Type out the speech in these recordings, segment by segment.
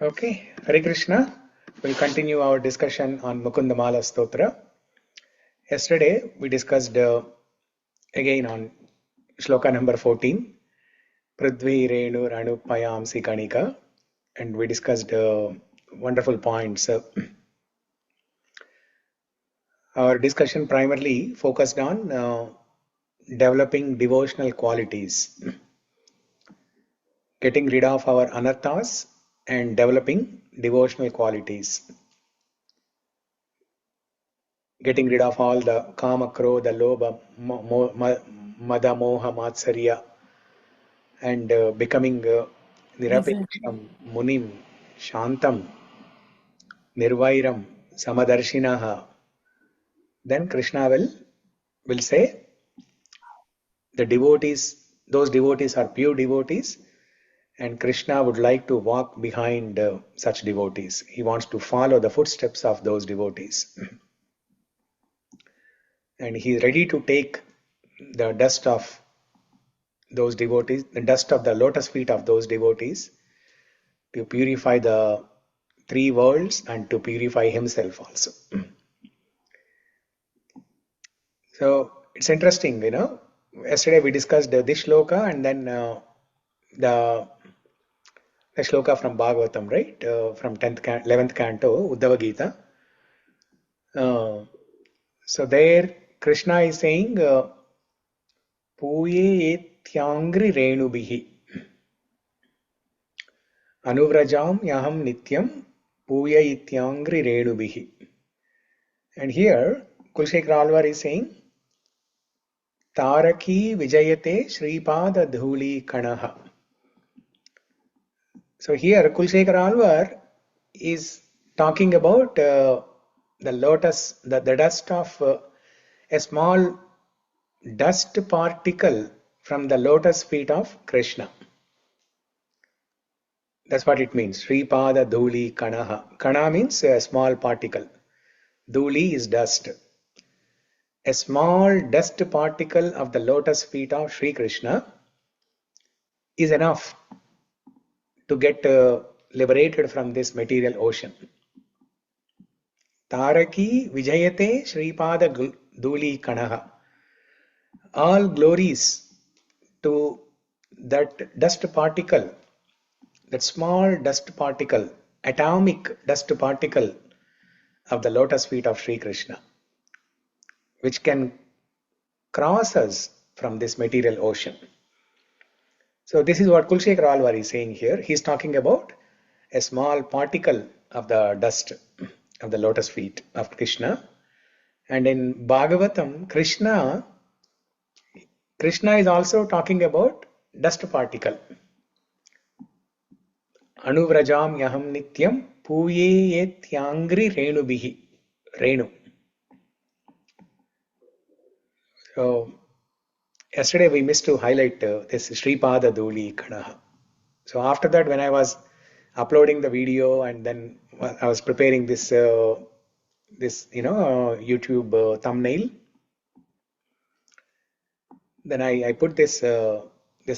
Okay, Hare Krishna. We'll continue our discussion on Mukundamala stotra. Yesterday we discussed again on shloka number 14, Prithvi Renu Ranu Payamsi Kanika, and we discussed wonderful points. Our discussion primarily focused on developing devotional qualities, getting rid of our anarthas and developing devotional qualities. Getting rid of all the kama, krodha, lobha, mada, moha, matsarya, and becoming nirapeksham, munim, shantam, nirvairam, samadarshinaha. Then Krishna will say the devotees, those devotees are pure devotees, and Krishna would like to walk behind such devotees. He wants to follow the footsteps of those devotees. And he is ready to take the dust of those devotees, the dust of the lotus feet of those devotees, to purify the three worlds and to purify himself also. So it's interesting, Yesterday we discussed this shloka and then the shloka from Bhagavatam, right? From 11th canto, Uddhava Gita. So there Krishna is saying, Puye etyangri renubihi anuvrajam yaham nityam puya ityangri renubihi. And here Kurukshetra Alvar is saying, Taraki vijayate Sripada dhuli kanaha. So here Kurukshetra Alvar is talking about the lotus, the dust of a small dust particle from the lotus feet of Krishna. That's what it means. Sripada dhuli kanaha. Kana means a small particle. Dhuli is dust. A small dust particle of the lotus feet of Sri Krishna is enough to get liberated from this material ocean. Taraki vijayate Sripada dhuli kanaha. All glories to that dust particle, that small dust particle, atomic dust particle of the lotus feet of Sri Krishna, which can cross us from this material ocean. So this is what Kurukshetra Alvar is saying here. He is talking about a small particle of the dust of the lotus feet of Krishna. And in Bhagavatam, Krishna is also talking about dust particle. Anuvrajam yaham nityam puye etyangri renubihi. Renu. So yesterday we missed to highlight this Sripada dhuli kanaha. So after that, when I was uploading the video and then I was preparing this YouTube thumbnail, then I put this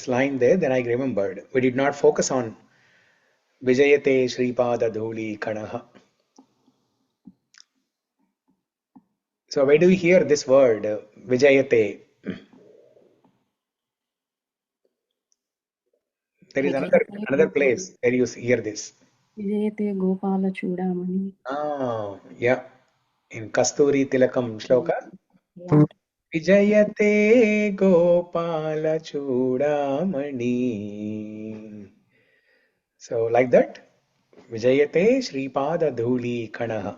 line there. Then I remembered we did not focus on Vijayate Sripada dhuli kanaha. So where do we hear this word Vijayate? There is another place where you hear this. Vijayate Gopala Chudamani. Ah, yeah. In Kasturi Tilakam shloka. Vijayate Gopala Chudamani. So like that, Vijayate Sripada dhuli kanaha.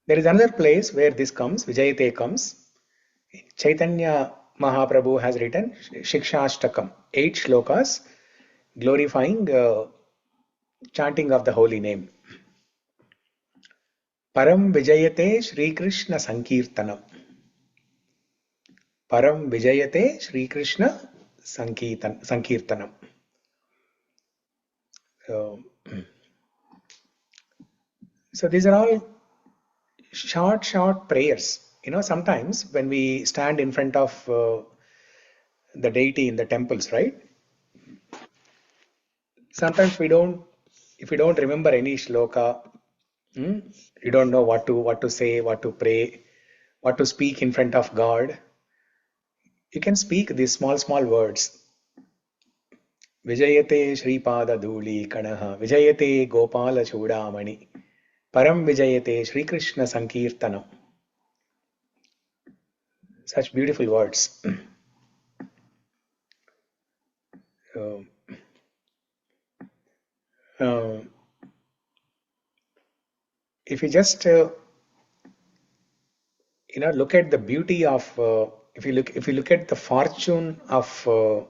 There is another place where this comes, Vijayate comes. Chaitanya Mahaprabhu has written Shikshashtakam, 8 shlokas glorifying chanting of the holy name. Param Vijayate Sri Krishna Sankirtanam. Param Vijayate Sri Krishna Sankirtanam. So these are all short prayers. Sometimes when we stand in front of the deity in the temples, right? Sometimes we don't if you don't remember any shloka, you don't know what to say, what to pray, what to speak in front of God, you can speak these small words. Vijayate Shripada Dhuli Kanaha, Vijayate Gopala Chudamani, Param Vijayate Shri Krishna Sankirtanam. Such beautiful words. Uh, uh, if you just look at the beauty of if you look at the fortune of all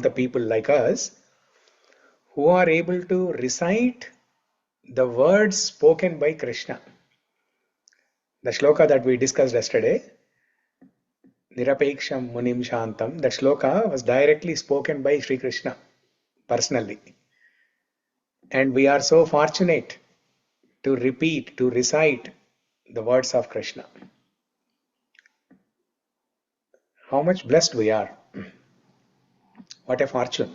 the people like us who are able to recite the words spoken by Krishna. The shloka that we discussed yesterday, Nirapeksham Munim Shantam, that shloka was directly spoken by Sri Krishna personally. And we are so fortunate to repeat, to recite the words of Krishna. How much blessed we are. What a fortune.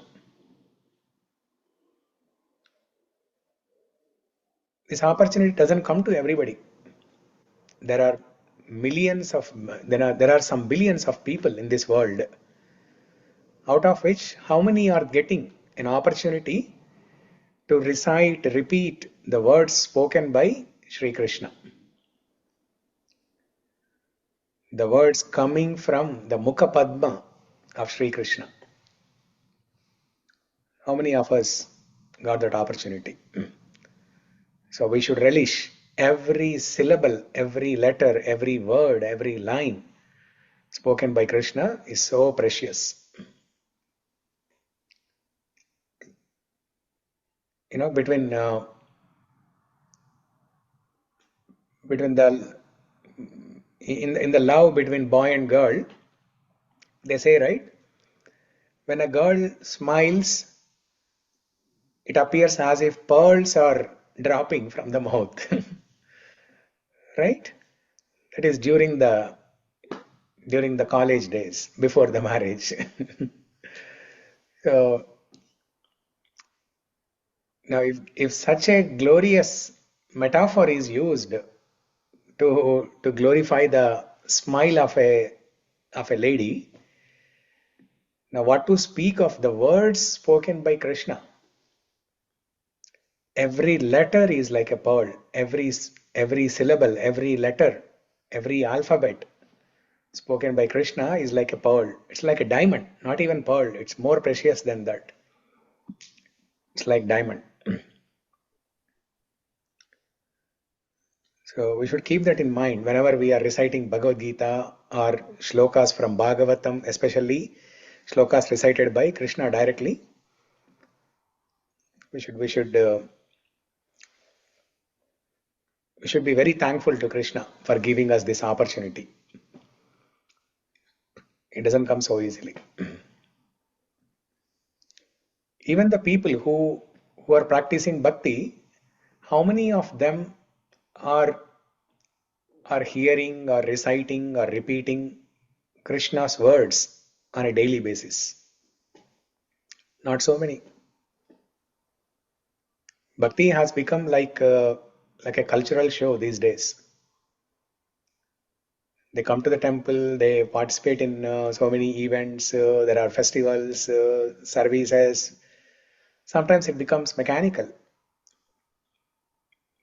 This opportunity doesn't come to everybody. There are there are some billions of people in this world, out of which how many are getting an opportunity to recite, repeat the words spoken by Sri Krishna. The words coming from the Mukha Padma of Sri Krishna. How many of us got that opportunity? So we should relish every syllable, every letter, every word, every line spoken by Krishna is so precious. Between the in the love between boy and girl, they say, right, when a girl smiles, it appears as if pearls are dropping from the mouth. Right? That is during the college days before the marriage. So now if such a glorious metaphor is used to glorify the smile of a lady, now what to speak of the words spoken by Krishna? Every letter is like a pearl. Every syllable, every letter, every alphabet spoken by Krishna is like a pearl. It's like a diamond, not even pearl. It's more precious than that. It's like diamond. So we should keep that in mind whenever we are reciting Bhagavad Gita or shlokas from Bhagavatam, especially shlokas recited by Krishna directly. We should be very thankful to Krishna for giving us this opportunity. It doesn't come so easily. Even the people who are practicing bhakti, how many of them are hearing or reciting or repeating Krishna's words on a daily basis? Not so many. Bhakti has become like a cultural show these days. They come to the temple, they participate in so many events, there are festivals, services. Sometimes it becomes mechanical.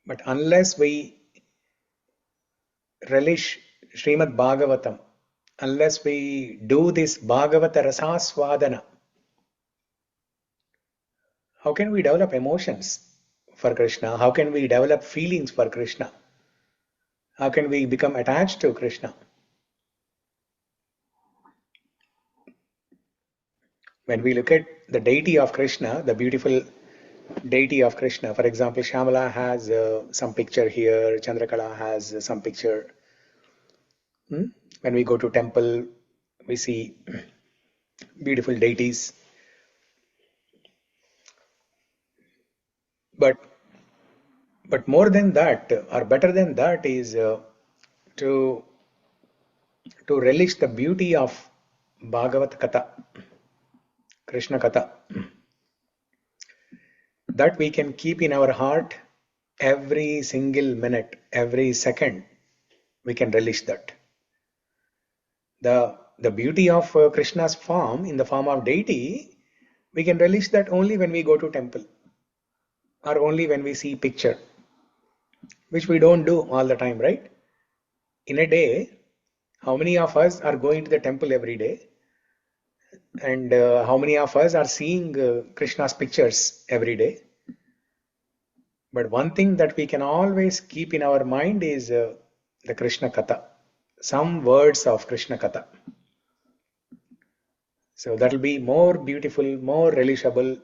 But unless we relish Srimad Bhagavatam, unless we do this Bhagavata Rasaswadana, how can we develop emotions for Krishna? How can we develop feelings for Krishna? How can we become attached to Krishna? When we look at the deity of Krishna, the beautiful deity of Krishna, for example, Shyamala has some picture here, Chandrakala has some picture. When we go to temple, we see beautiful deities. But more than that, or better than that, is to relish the beauty of Bhagavat Katha, Krishna Katha. that we can keep in our heart every single minute, every second. We can relish that. The beauty of Krishna's form in the form of deity, we can relish that only when we go to temple or only when we see picture, which we don't do all the time, right? In a day, how many of us are going to the temple every day? And how many of us are seeing Krishna's pictures every day? But one thing that we can always keep in our mind is the Krishna Katha, some words of Krishna Katha. So that will be more beautiful, more relishable.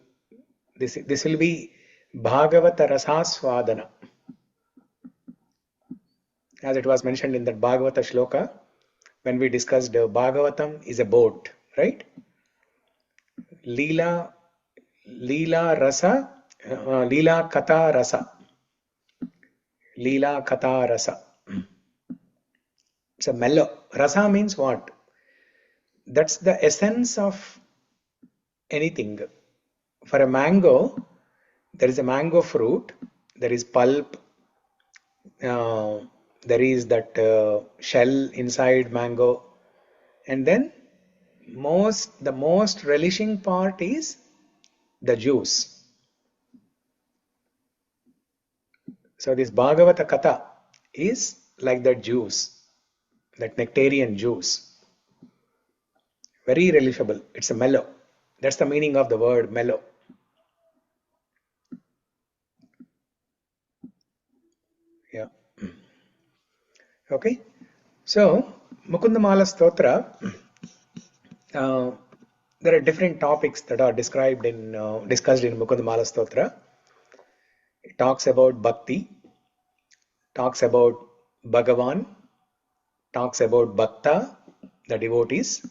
This will be Bhagavata Rasaswadana. As it was mentioned in that Bhagavata shloka, when we discussed Bhagavatam is a boat, right? Leela, Leela Rasa, Leela Katha Rasa. Leela Katha Rasa. It's a mellow. Rasa means what? That's the essence of anything. For a mango, there is a mango fruit, there is pulp, there is that shell inside mango, and then the most relishing part is the juice. So this Bhagavata Katha is like that juice, that nectarian juice. Very relishable. It's a mellow. That's the meaning of the word mellow. Yeah. Okay. So Mukundamala stotra, there are different topics that are described in discussed in Mukundamala stotra. It talks about bhakti, talks about Bhagavan, talks about bhakta, the devotees,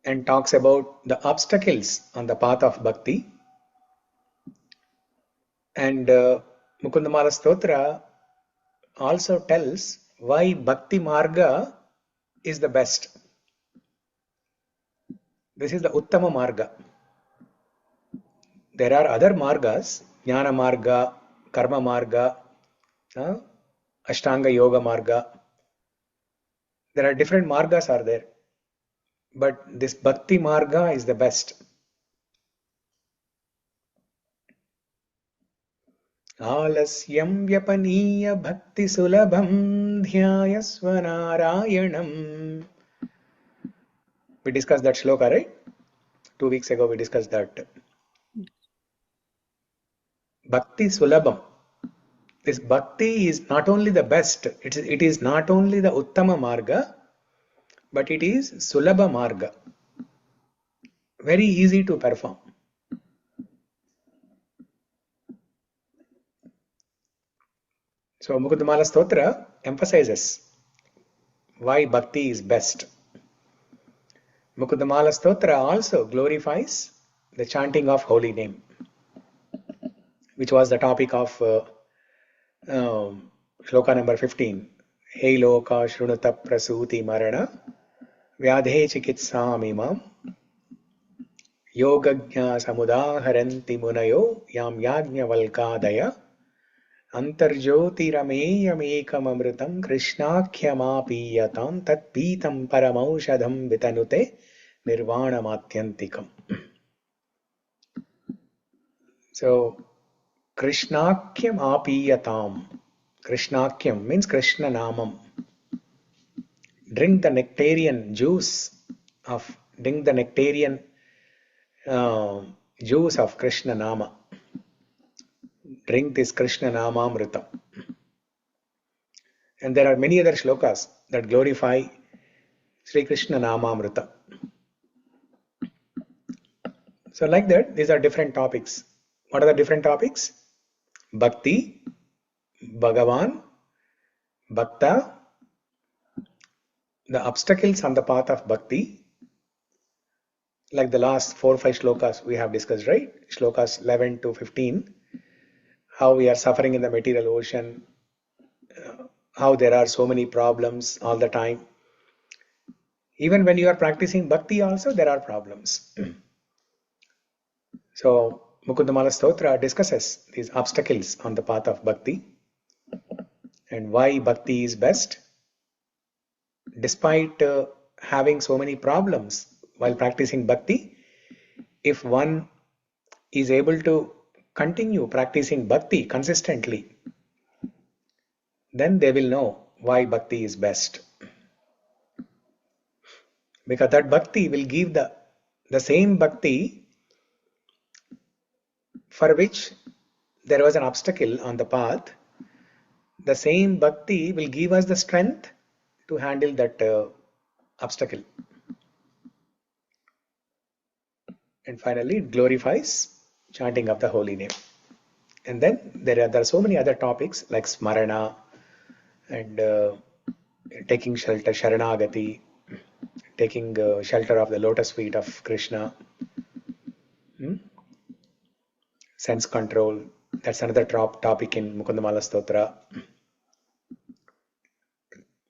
and talks about the obstacles on the path of bhakti. And Mukundamala stotra also tells why bhakti marga is the best. This is the Uttama marga. There are other margas, Jnana marga, Karma marga, Ashtanga yoga marga. There are different margas are there. But this bhakti marga is the best. Alasyam vyapaniya bhakti sulabham dhyayasva narayanam. We discussed that shloka, right? 2 weeks ago we discussed that. Bhakti sulabham. This bhakti is not only the best, it is not only the uttama marga, but it is sulabha marga. Very easy to perform. So Mukundamala stotra emphasizes why bhakti is best. Mukundamala stotra also glorifies the chanting of holy name, which was the topic of shloka number 15. Hey loka shrunuta prasuti marana vyadhe chikitsamimam yogagnya samudaharanti munayo yam yagnya valkadaya Antarjyotirameyamekam krishnakhyamapiyatam tat pitam paramaushadham vitanute nirvanamatyantikam. So, krishnakhyamapiyatam. Krishnakhyam means Krishna Namam. Drink the nectarian juice of, drink the nectarian juice of Krishna Nama. Drink this Krishna Namamritam. And there are many other shlokas that glorify Sri Krishna Namamrita. So like that, these are different topics. What are the different topics? Bhakti, Bhagavan, Bhakta, the obstacles on the path of Bhakti, like the last 4 or 5 shlokas we have discussed, right? Shlokas 11 to 15, how we are suffering in the material ocean, how there are so many problems all the time. Even when you are practicing bhakti also, there are problems. So Mukundamala stotra discusses these obstacles on the path of bhakti and why bhakti is best. Despite having so many problems while practicing bhakti, if one is able to continue practicing bhakti consistently, then they will know why bhakti is best. Because that bhakti will give the same bhakti for which there was an obstacle on the path. The same bhakti will give us the strength to handle that obstacle. And finally, it glorifies chanting of the holy name. And then there are so many other topics like smarana and taking shelter, sharanagati, taking shelter of the lotus feet of Krishna, sense control. That's another topic in Mukundamala Stotra.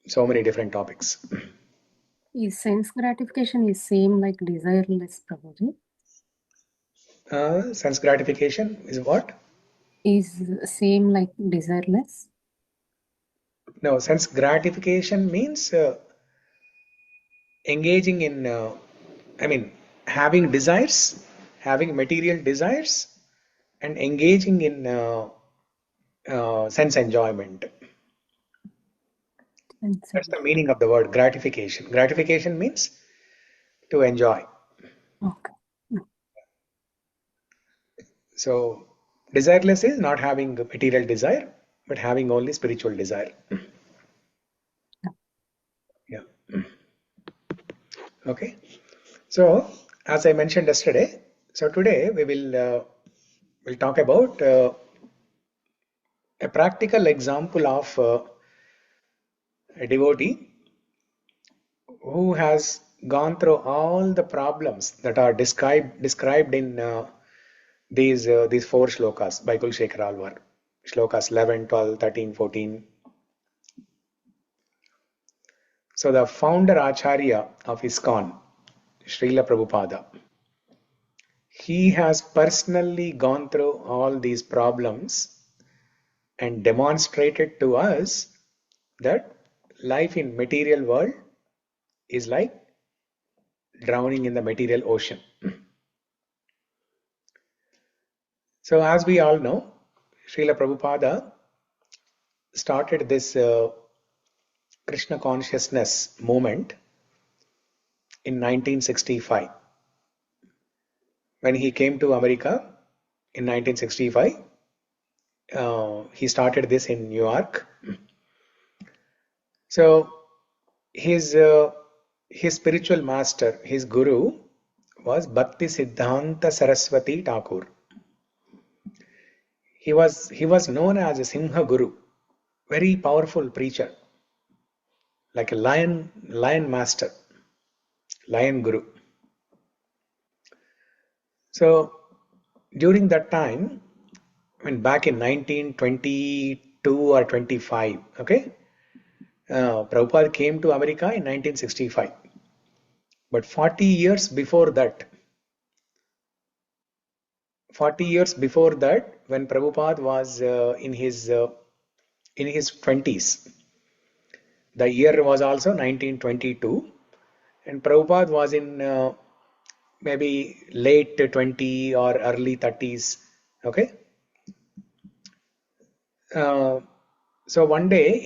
So many different topics. Is sense gratification is same like desireless, Prabhuji? Sense gratification is what? Is same like desireless? No, sense gratification means engaging in, having desires, having material desires, and engaging in sense enjoyment. That's the meaning of the word gratification. Gratification means to enjoy. Okay. So, desireless is not having material desire, but having only spiritual desire. Yeah. Okay. So, as I mentioned yesterday, so today we will talk about a practical example of a devotee who has gone through all the problems that are described in these four shlokas by Kurukshetra Alvar. Shlokas 11, 12, 13, 14. So the founder Acharya of ISKCON, Srila Prabhupada, he has personally gone through all these problems and demonstrated to us that life in material world is like drowning in the material ocean. So as we all know, Srila Prabhupada started this Krishna consciousness movement in 1965. When he came to America in 1965, he started this in New York. So his spiritual master, his guru, was Bhakti Siddhanta Saraswati Thakur. He was known as a Simha Guru, very powerful preacher, like a lion master, lion guru. So during that time, back in 1922 or 25, okay, Prabhupada came to America in 1965. But 40 years before that, when Prabhupada was in his 20s, the year was also 1922, and Prabhupada was in maybe late 20 or early 30s. Okay. So one day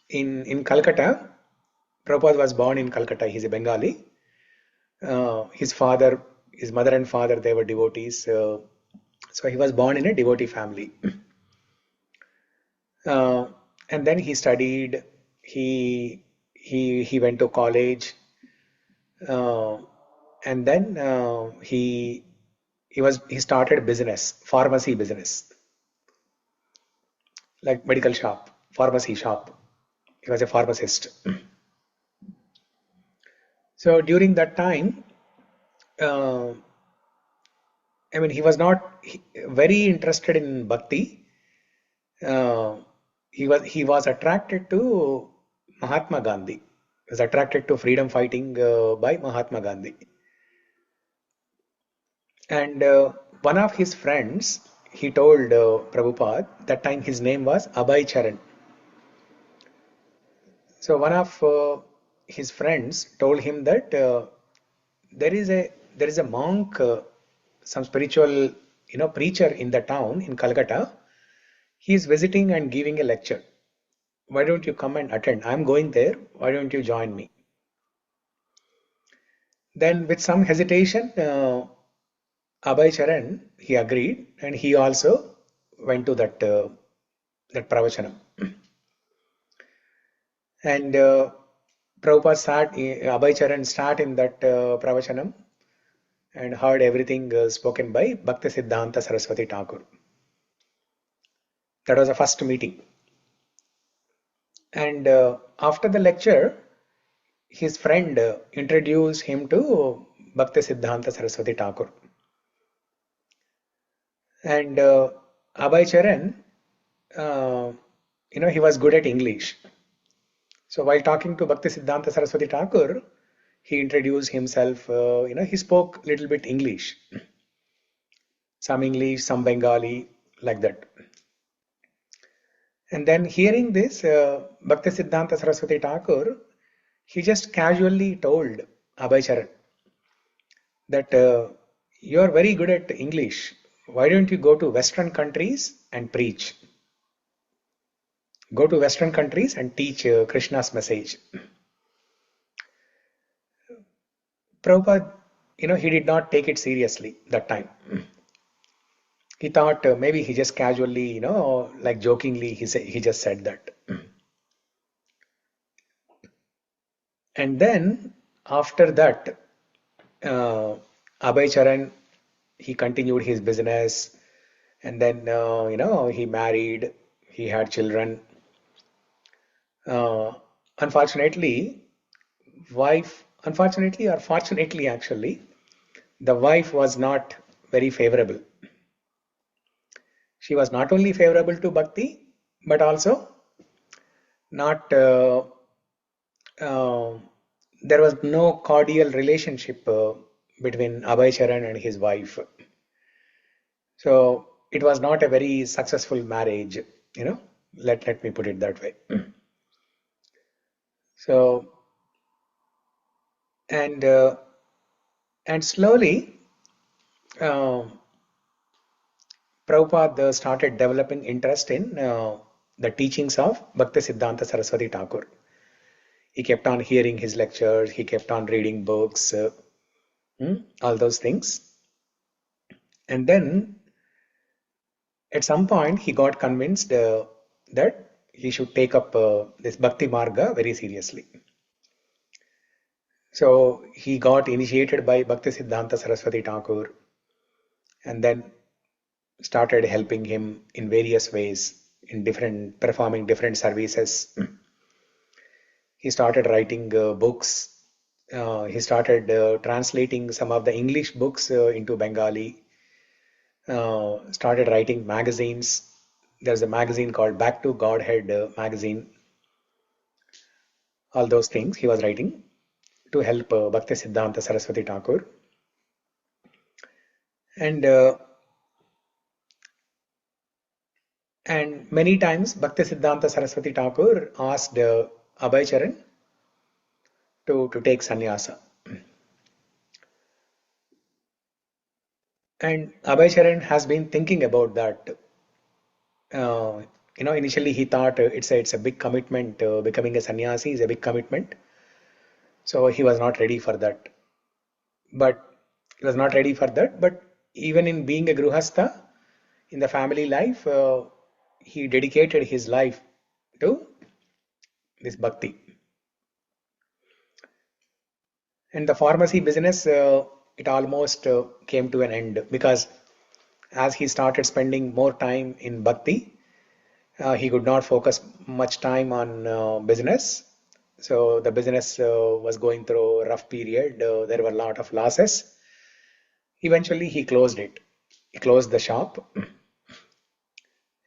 in Calcutta, Prabhupada was born in Calcutta. He's a Bengali. His mother and father, they were devotees. So he was born in a devotee family. And then he studied. He went to college, and then he started business, pharmacy business, like medical shop, pharmacy shop. He was a pharmacist. So during that time, uh, he was not very interested in bhakti. He was attracted to Mahatma Gandhi. He was attracted to freedom fighting by Mahatma Gandhi. And one of his friends, he told Prabhupada, that time his name was Abhay Charan. So one of his friends told him that there is a monk, some spiritual preacher in the town in Calcutta. He is visiting and giving a lecture. Why don't you come and attend? I'm going there. Why don't you join me? Then with some hesitation, Abhay Charan, he agreed, and he also went to that pravachanam. And Prabhupada sat, Abhay Charan sat in that pravachanam and heard everything spoken by Bhakti Siddhanta Saraswati Thakur. That was the first meeting. And after the lecture, his friend introduced him to Bhakti Siddhanta Saraswati Thakur. And Abhay Charan, uh, he was good at English. So while talking to Bhakti Siddhanta Saraswati Thakur, he introduced himself. He spoke a little bit English, some Bengali, like that. And then hearing this, Bhakti Siddhanta Saraswati Thakur, he just casually told Abhay Charan that you are very good at English. Why don't you go to Western countries and preach? Go to Western countries and teach Krishna's message. Prabhupada, he did not take it seriously that time. He thought maybe he just casually, like jokingly, he just said that. And then after that, Abhay Charan, he continued his business, and then he married, he had children. Uh, unfortunately, unfortunately or fortunately actually, the wife was not very favorable. She was not only favorable to bhakti, but also not. Uh, there was no cordial relationship between Abhay Charan and his wife. So it was not a very successful marriage, let me put it that way. So and slowly uh, Prabhupada started developing interest in the teachings of Bhakti Siddhanta Saraswati Thakur. He kept on hearing his lectures, he kept on reading books, all those things. And then at some point he got convinced that he should take up this Bhakti Marga very seriously. So he got initiated by Bhakti Siddhanta Saraswati Thakur and then started helping him in various ways, in performing different services. He started writing books. He started translating some of the English books into Bengali. Started writing magazines. There's a magazine called Back to Godhead magazine. All those things he was writing to help Bhakti Siddhanta Saraswati Thakur. And many times Bhakti Siddhanta Saraswati Thakur asked Abhay Charan to take sannyasa. And Abhay Charan has been thinking about that. Initially he thought it's a big commitment. Becoming a sannyasi is a big commitment. So he was not ready for that. But he was not ready for that. But even in being a gruhastha, in the family life, he dedicated his life to this bhakti. And the pharmacy business, it almost came to an end because as he started spending more time in bhakti, he could not focus much time on business. So the business was going through a rough period. There were a lot of losses. Eventually, he closed it. He closed the shop,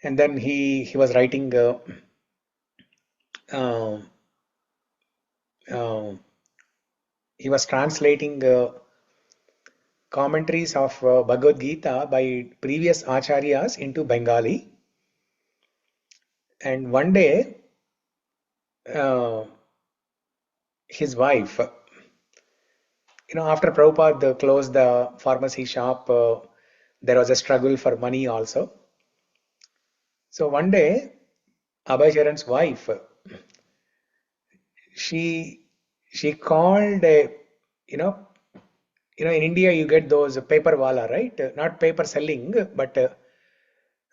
and then he was writing. Uh, uh, he was translating commentaries of Bhagavad Gita by previous acharyas into Bengali. And one day, his wife, after Prabhupada closed the pharmacy shop, there was a struggle for money also. So one day, Abhay Charan's wife, she called in India you get those paper wala, right? Not paper selling, but there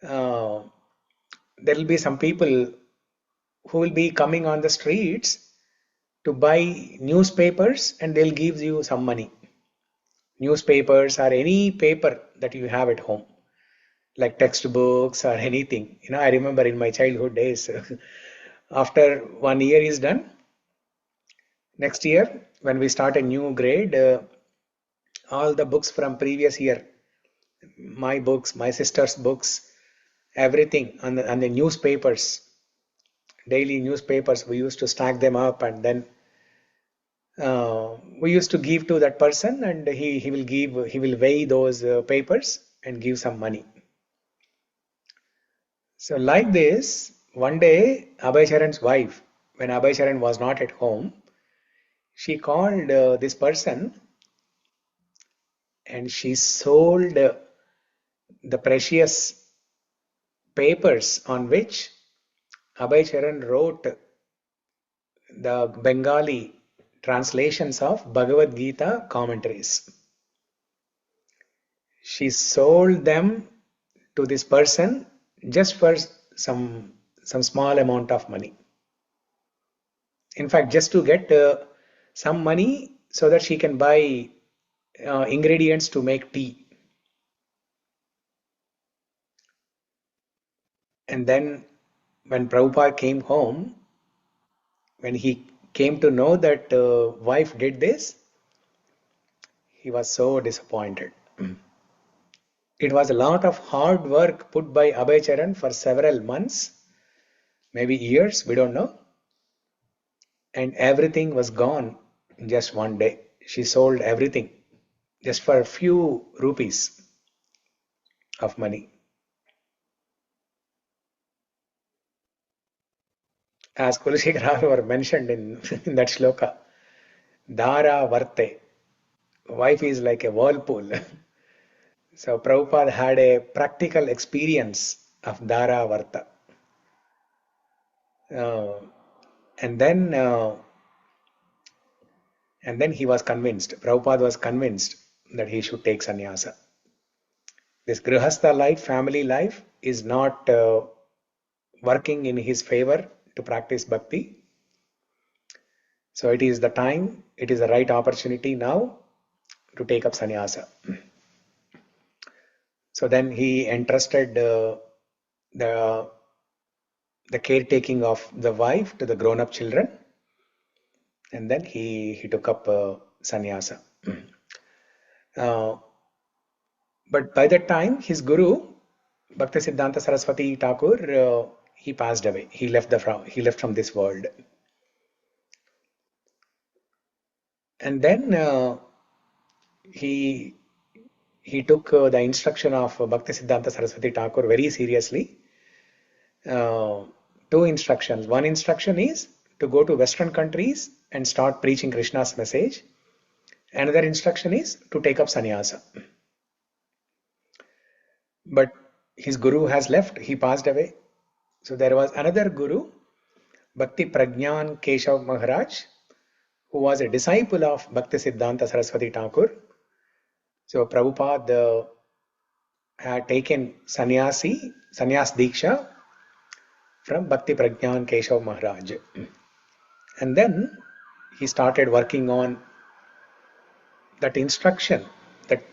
will be some people who will be coming on the streets to buy newspapers, and they'll give you some money. Newspapers or any paper that you have at home, like textbooks or anything. I remember in my childhood days, after 1 year is done, next year when we start a new grade, all the books from previous year, my books, my sister's books, everything on the newspapers, daily newspapers, we used to stack them up, and then we used to give to that person, and he will weigh those papers and give some money. So like this, one day Abhay Charan's wife, when Abhay Charan was not at home, she called this person, and she sold the precious papers on which Abhay Charan wrote the Bengali translations of Bhagavad Gita commentaries. She sold them to this person just for some small amount of money. In fact, just to get some money so that she can buy ingredients to make tea. And then when Prabhupada came home, when he came to know that wife did this, he was so disappointed. It was a lot of hard work put by Abhay Charan for several months, maybe years, we don't know. And everything was gone in just one day. She sold everything just for a few rupees of money. As Kurukshetra mentioned in that shloka, Dara Varte, wife is like a whirlpool. So Prabhupada had a practical experience of Dara Varta. And then he was convinced, Prabhupada was convinced that he should take sannyasa. This grihastha life, family life, is not working in his favor to practice bhakti. So it is the time, it is the right opportunity now to take up sannyasa. So then he entrusted the caretaking of the wife to the grown-up children, and then he took up sannyasa. But by that time, his guru, Bhaktisiddhanta Saraswati Thakur, he passed away. He left from this world. And then he took the instruction of Bhaktisiddhanta Saraswati Thakur very seriously. Two instructions. One instruction is to go to Western countries and start preaching Krishna's message. Another instruction is to take up sannyasa. But his guru has left, he passed away. So there was another guru, Bhakti Prajnan Keshav Maharaj, who was a disciple of Bhaktisiddhanta Saraswati Thakur. So Prabhupada had taken sannyas diksha from Bhakti Prajnan Keshav Maharaj. And then he started working on that instruction that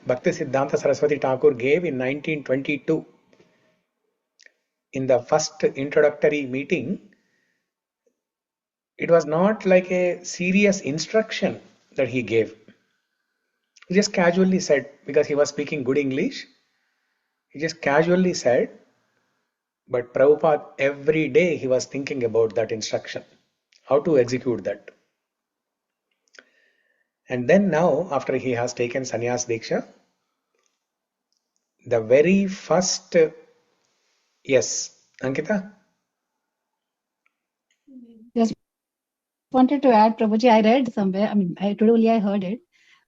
Bhaktisiddhanta Saraswati Thakur gave in 1922. In the first introductory meeting, it was not like a serious instruction that he gave. He just casually said, because he was speaking good English, he just casually said, but Prabhupada every day he was thinking about that instruction, how to execute that. And then now, after he has taken sannyas diksha, the very first, yes, Ankita? Just wanted to add, Prabhuji, I read somewhere, today only I heard it,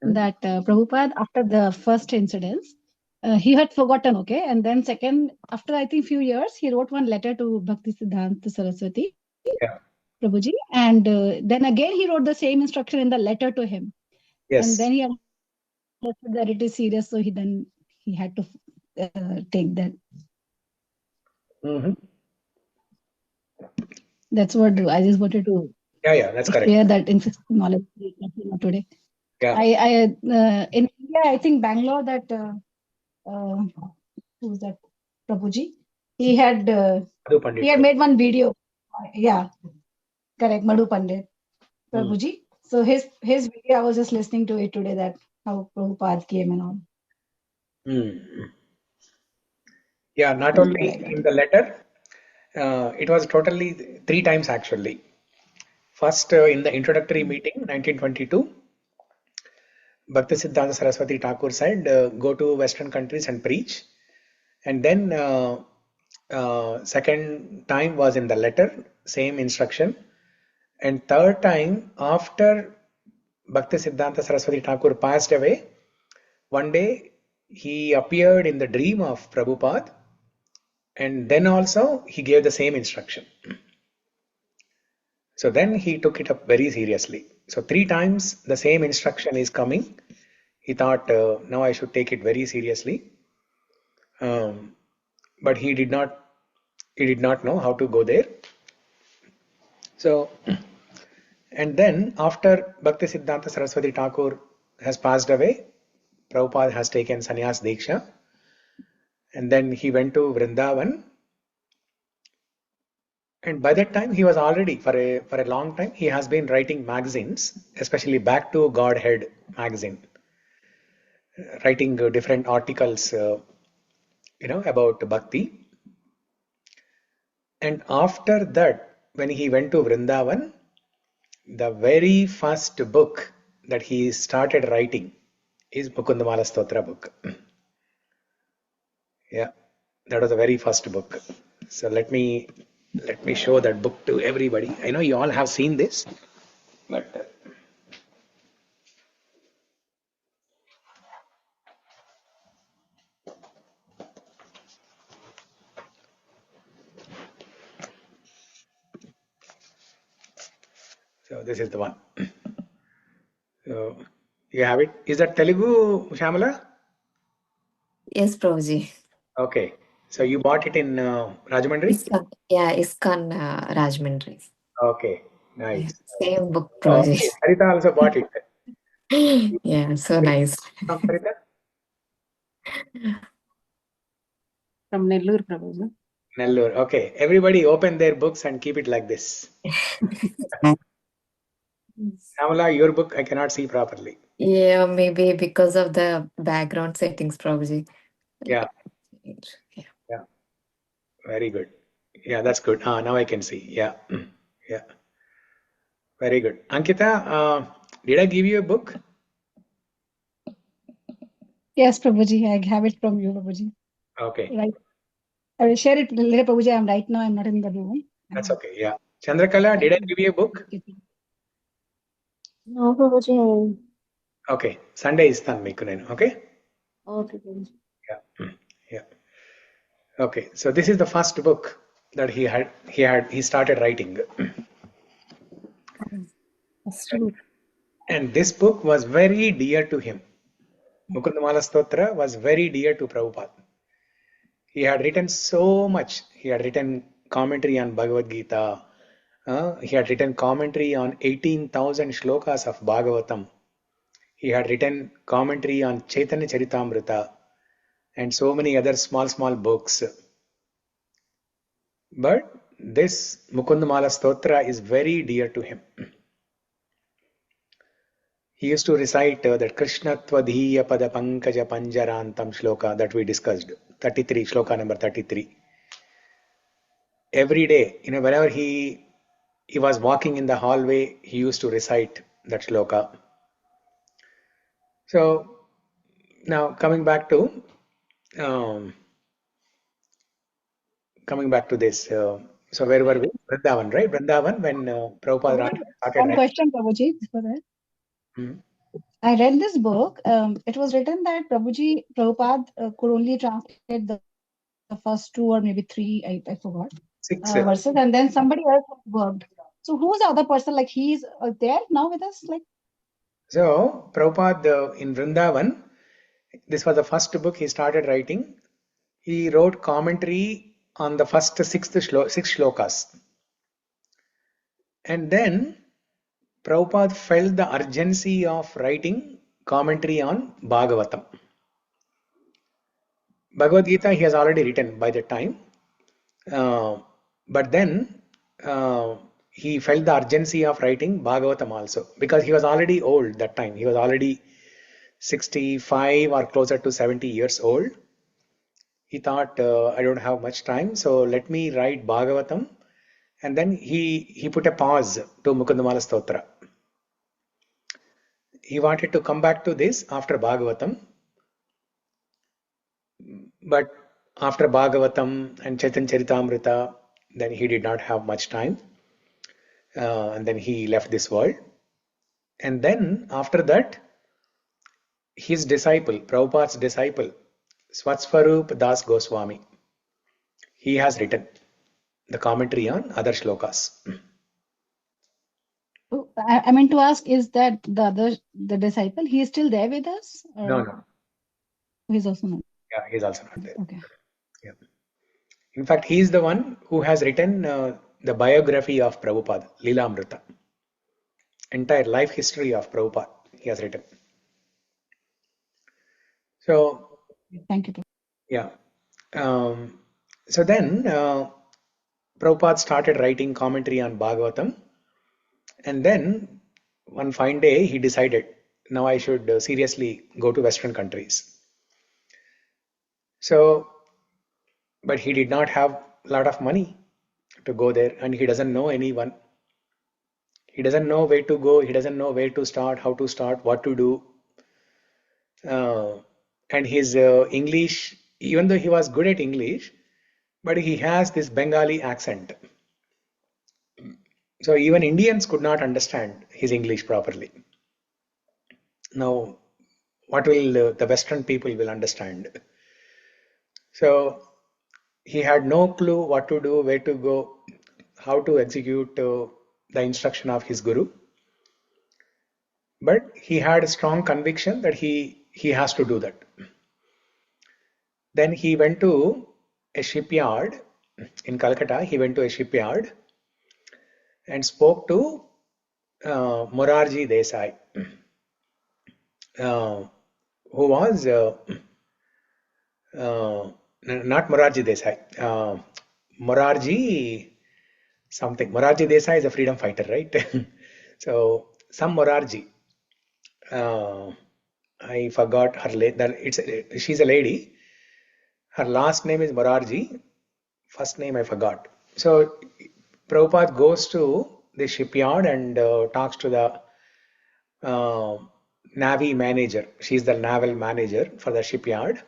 that Prabhupada, after the first incidents, he had forgotten, okay? And then second, after I think few years, he wrote one letter to Bhakti Siddhanta Saraswati, Yeah. Prabhuji, and then again he wrote the same instruction in the letter to him. And then Yes. he understood that it is serious, so he had to take that. Mm-hmm. That's what I just wanted to Yeah, that's correct. share that knowledge today. Yeah. In India, I think Bangalore, that who's that? Prabhuji. He had Madhu Pandit he had Prabhu. made one video. Yeah, correct. Madhu Pandit Prabhuji. So his video, I was just listening to it today. That how Prabhupada came and all. Yeah, not That's what I only got. in the letter, it was totally 3 times actually. First, in the introductory meeting, 1922, Bhaktisiddhanta Saraswati Thakur said, go to Western countries and preach. And then second time was in the letter, same instruction. And third time, after Bhaktisiddhanta Saraswati Thakur passed away, one day he appeared in the dream of Prabhupada, and then also he gave the same instruction. So then he took it up very seriously. So 3 times the same instruction is coming. He thought, now I should take it very seriously. But he did not know how to go there. So, and then after Bhaktisiddhanta Saraswati Thakur has passed away, Prabhupada has taken sannyas diksha, and then he went to Vrindavan. And by that time, he was already, for a long time, he has been writing magazines, especially Back to Godhead magazine, writing different articles, about bhakti. And after that, when he went to Vrindavan, the very first book that he started writing is Mukundamala Stotra book. Yeah, that was the very first book. So let me show that book to everybody. I know you all have seen this, but so this is the one. So you have it. Is that Telugu, Shamala? Yes, Prabhuji. Okay. So you bought it in Rajahmundry? ISKCON Rajahmundry. Okay, nice. Same book, Prabhuji. Okay, Sarita also bought it. Yeah, so nice. From Sarita? From Nellore, Prabhuji. Nellore. Okay, everybody open their books and keep it like this. Shamala, your book I cannot see properly. Yeah, maybe because of the background settings, Prabhuji. Yeah, Yeah. very good. Yeah, that's good. Now I can see. Yeah, yeah, very good. Ankita, did I give you a book? Yes, Prabhuji, I have it from you, Prabhuji. Okay, Right. I will share it later, Prabhuji. Right now I'm not in the room. that's okay. Yeah, Chandrakala, did I give you a book? No, Prabhuji. Okay, Sunday is done, Miku nenu. Okay. Okay, Prabhuji. Yeah, yeah. Okay, so this is the first book that he started writing. And this book was very dear to him. Mukundamala Stotra was very dear to Prabhupada. He had written so much. He had written commentary on Bhagavad Gita. He had written commentary on 18,000 shlokas of Bhagavatam. He had written commentary on Chaitanya Charitamrita and so many other small books. But this Mukundamala Stotra is very dear to him. He used to recite that Krishna Twadhiya Pada Pankaja Panjarantam shloka that we discussed, 33, shloka number 33. Every day, whenever he was walking in the hallway, he used to recite that shloka. So now coming back to um, this. So where were we? Vrindavan, right? Vrindavan, when Prabhupada started One writing. question, Prabhuji, before that. Hmm. I read this book. It was written that Prabhupada could only translate the first two or maybe three, I forgot, Six. verses, and then somebody else worked. So who's the other person? Like he's there now with us? Like So Prabhupada in Vrindavan, this was the first book he started writing. He wrote commentary on the first six shlokas. And then Prabhupada felt the urgency of writing commentary on Bhagavatam. Bhagavad Gita he has already written by that time. But then he felt the urgency of writing Bhagavatam also because he was already old that time. He was already 65 or closer to 70 years old. He thought, I don't have much time, so let me write Bhagavatam. And then he put a pause to Mukundamala stotra. He wanted to come back to this after Bhagavatam. But after Bhagavatam and Chaitanya Charitamrita, then he did not have much time. And then he left this world. And then after that, his disciple, Prabhupada's disciple, Swatsvarup Das Goswami, he has written the commentary on other shlokas. I meant to ask, is that the disciple? He is still there with us? Or No. he's also not. Yeah, he's also not there. Okay. Yeah. In fact, he is the one who has written the biography of Prabhupada, Leelamrita. Entire life history of Prabhupada, he has written. So, Thank you. yeah. So then, Prabhupada started writing commentary on Bhagavatam. And then, one fine day, he decided, now I should seriously go to Western countries. So, but he did not have a lot of money to go there, and he doesn't know anyone. He doesn't know where to go. He doesn't know where to start, how to start, what to do. And his English, even though he was good at English, but he has this Bengali accent. So even Indians could not understand his English properly. Now, what will the Western people will understand? So he had no clue what to do, where to go, how to execute the instruction of his guru. But he had a strong conviction that he has to do that. Then he went to a shipyard in Calcutta. He went to a shipyard and spoke to Morarji Desai, who was not Morarji Desai, Morarji something. Morarji Desai is a freedom fighter, right? So some Morarji. I forgot her. She's a lady. Her last name is Morarji. First name I forgot. So Prabhupada goes to the shipyard and talks to the Navy manager. She's the naval manager for the shipyard.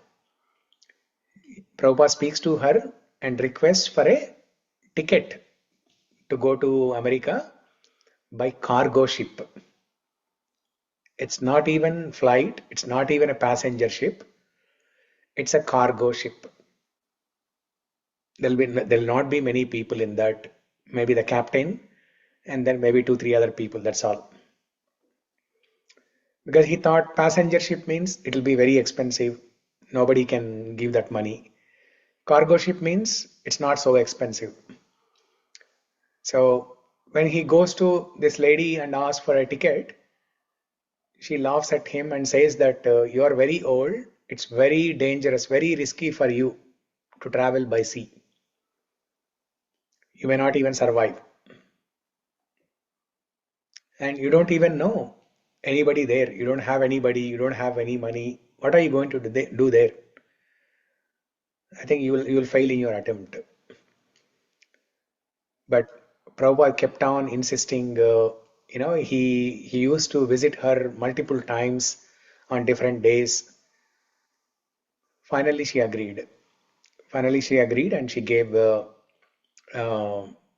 Prabhupada speaks to her and requests for a ticket to go to America by cargo ship. It's not even flight. It's not even a passenger ship. It's a cargo ship. There'll not be many people in that. Maybe the captain and then maybe 2-3 other people. That's all. Because he thought passenger ship means it'll be very expensive. Nobody can give that money. Cargo ship means it's not so expensive. So when he goes to this lady and asks for a ticket, she laughs at him and says that you are very old. It's very dangerous, very risky for you to travel by sea. You may not even survive. And you don't even know anybody there. You don't have anybody. You don't have any money. What are you going to do there? I think you will fail in your attempt. But Prabhupada kept on insisting. He used to visit her multiple times on different days. Finally, she agreed. And she gave,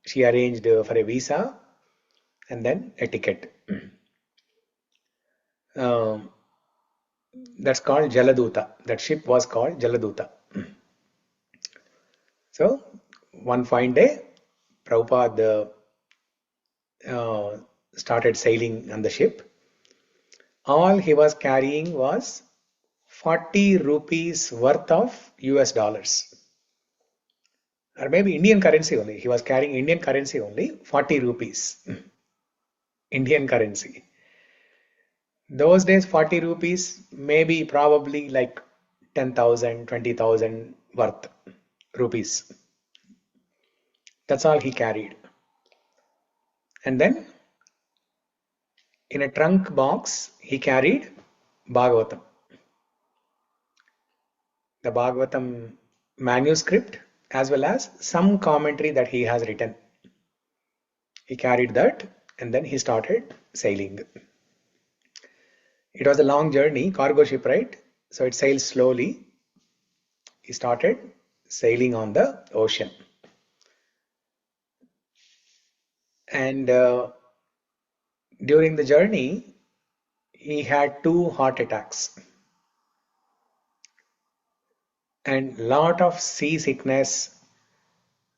she arranged for a visa and then a ticket. That's called Jaladuta. That ship was called Jaladuta. So, one fine day, Prabhupada started sailing on the ship. All he was carrying was 40 rupees worth of US dollars. Or maybe Indian currency only. He was carrying Indian currency only, 40 rupees. Indian currency. Those days, 40 rupees, maybe probably like 10,000, 20,000 worth rupees. That's all he carried. And then in a trunk box, he carried Bhagavatam. The Bhagavatam manuscript as well as some commentary that he has written. He carried that and then he started sailing. It was a long journey, cargo ship, right? So it sails slowly. He started sailing on the ocean. And during the journey, he had 2 heart attacks and lot of seasickness,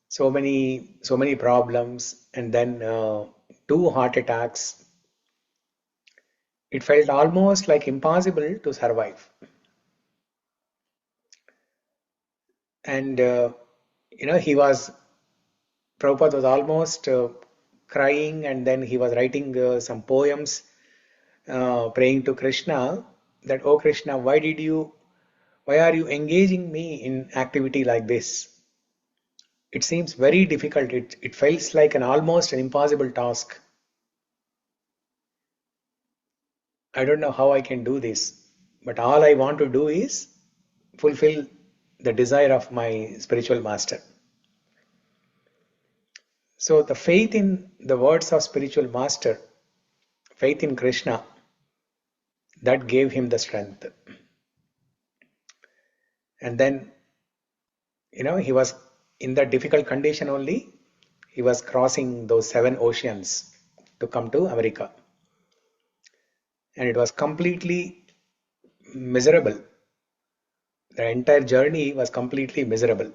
so many problems, and then 2 heart attacks. It felt almost like impossible to survive. And Prabhupada was almost crying, and then he was writing some poems, praying to Krishna that, "Oh Krishna, why are you engaging me in activity like this? It seems very difficult. It feels like almost an impossible task. I don't know how I can do this, but all I want to do is fulfill the desire of my spiritual master." So the faith in the words of spiritual master, faith in Krishna, that gave him the strength. And then, he was in that difficult condition only. He was crossing those 7 oceans to come to America. And it was completely miserable. The entire journey was completely miserable.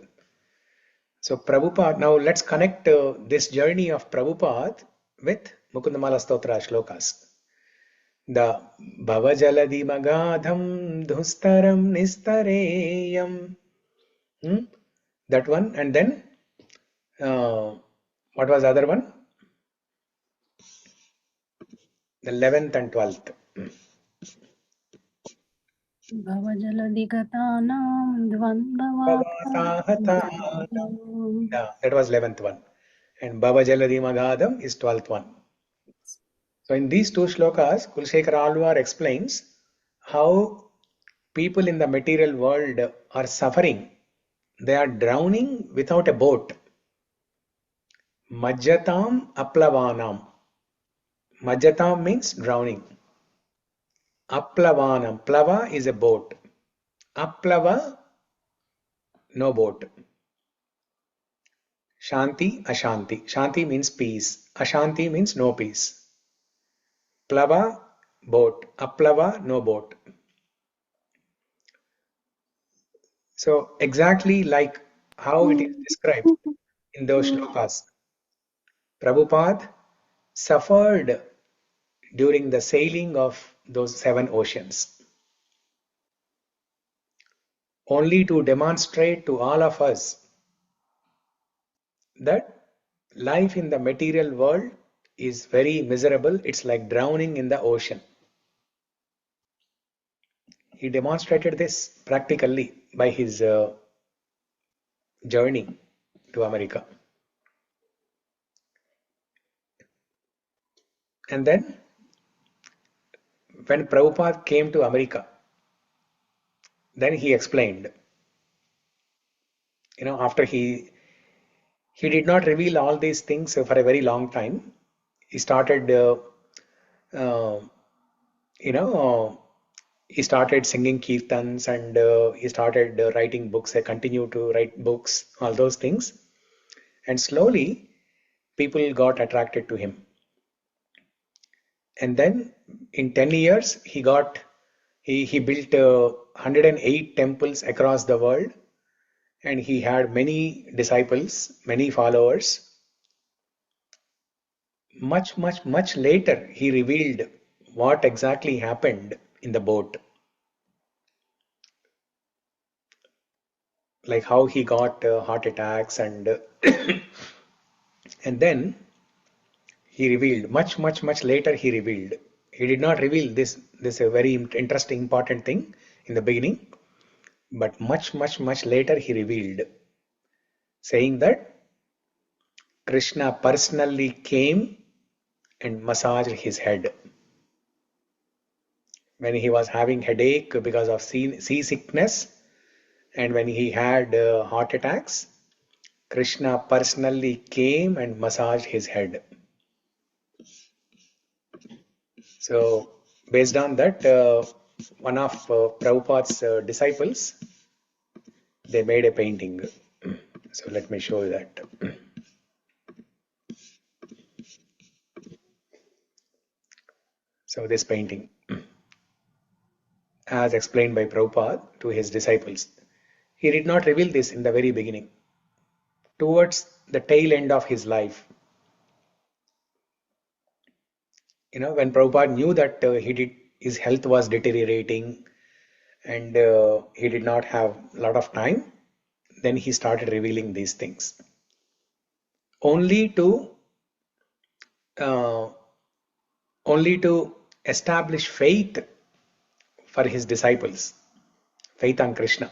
So Prabhupada, now let's connect this journey of Prabhupada with Mukundamala Stotra shlokas. The Bhavajaladi Magadham Dhustaram Nistareyam. That one, and then what was the other one? The 11th and 12th. Bhavajaladigatanam Bhavasahata. dvandavata. Yeah, that was 11th one. And Bhavajaladi Magadham is 12th one. So in these 2 shlokas, Kurukshetra Alvar explains how people in the material world are suffering. They are drowning without a boat. Majjatam aplavanam. Majjatam means drowning. Aplavanam. Plava is a boat. Aplava, no boat. Shanti, Ashanti. Shanti means peace. Ashanti means no peace. Plava, boat. Aplava, no boat. So exactly like how it is described in those shlokas, Prabhupada suffered during the sailing of those 7 oceans, only to demonstrate to all of us that life in the material world is very miserable. It's like drowning in the ocean. He demonstrated this practically by his journey to America. And then when Prabhupada came to America, then he explained, after he did not reveal all these things for a very long time. He started, uh, you know, he started singing kirtans and he started writing books. I continued to write books, all those things. And slowly, people got attracted to him. And then in 10 years, he built 108 temples across the world. And he had many disciples, many followers. Much later, he revealed what exactly happened in the boat. Like how he got heart attacks and and then he revealed much later he revealed. He did not reveal this a very interesting important thing in the beginning, but much later he revealed, saying that Krishna personally came and massaged his head. When he was having headache because of seasickness and when he had heart attacks, Krishna personally came and massaged his head. So based on that, one of Prabhupada's disciples, they made a painting. So let me show you that. So this painting, as explained by Prabhupada to his disciples, he did not reveal this in the very beginning. Towards the tail end of his life, when Prabhupada knew that his health was deteriorating and he did not have a lot of time, then he started revealing these things. Only to establish faith for his disciples, faith on Krishna.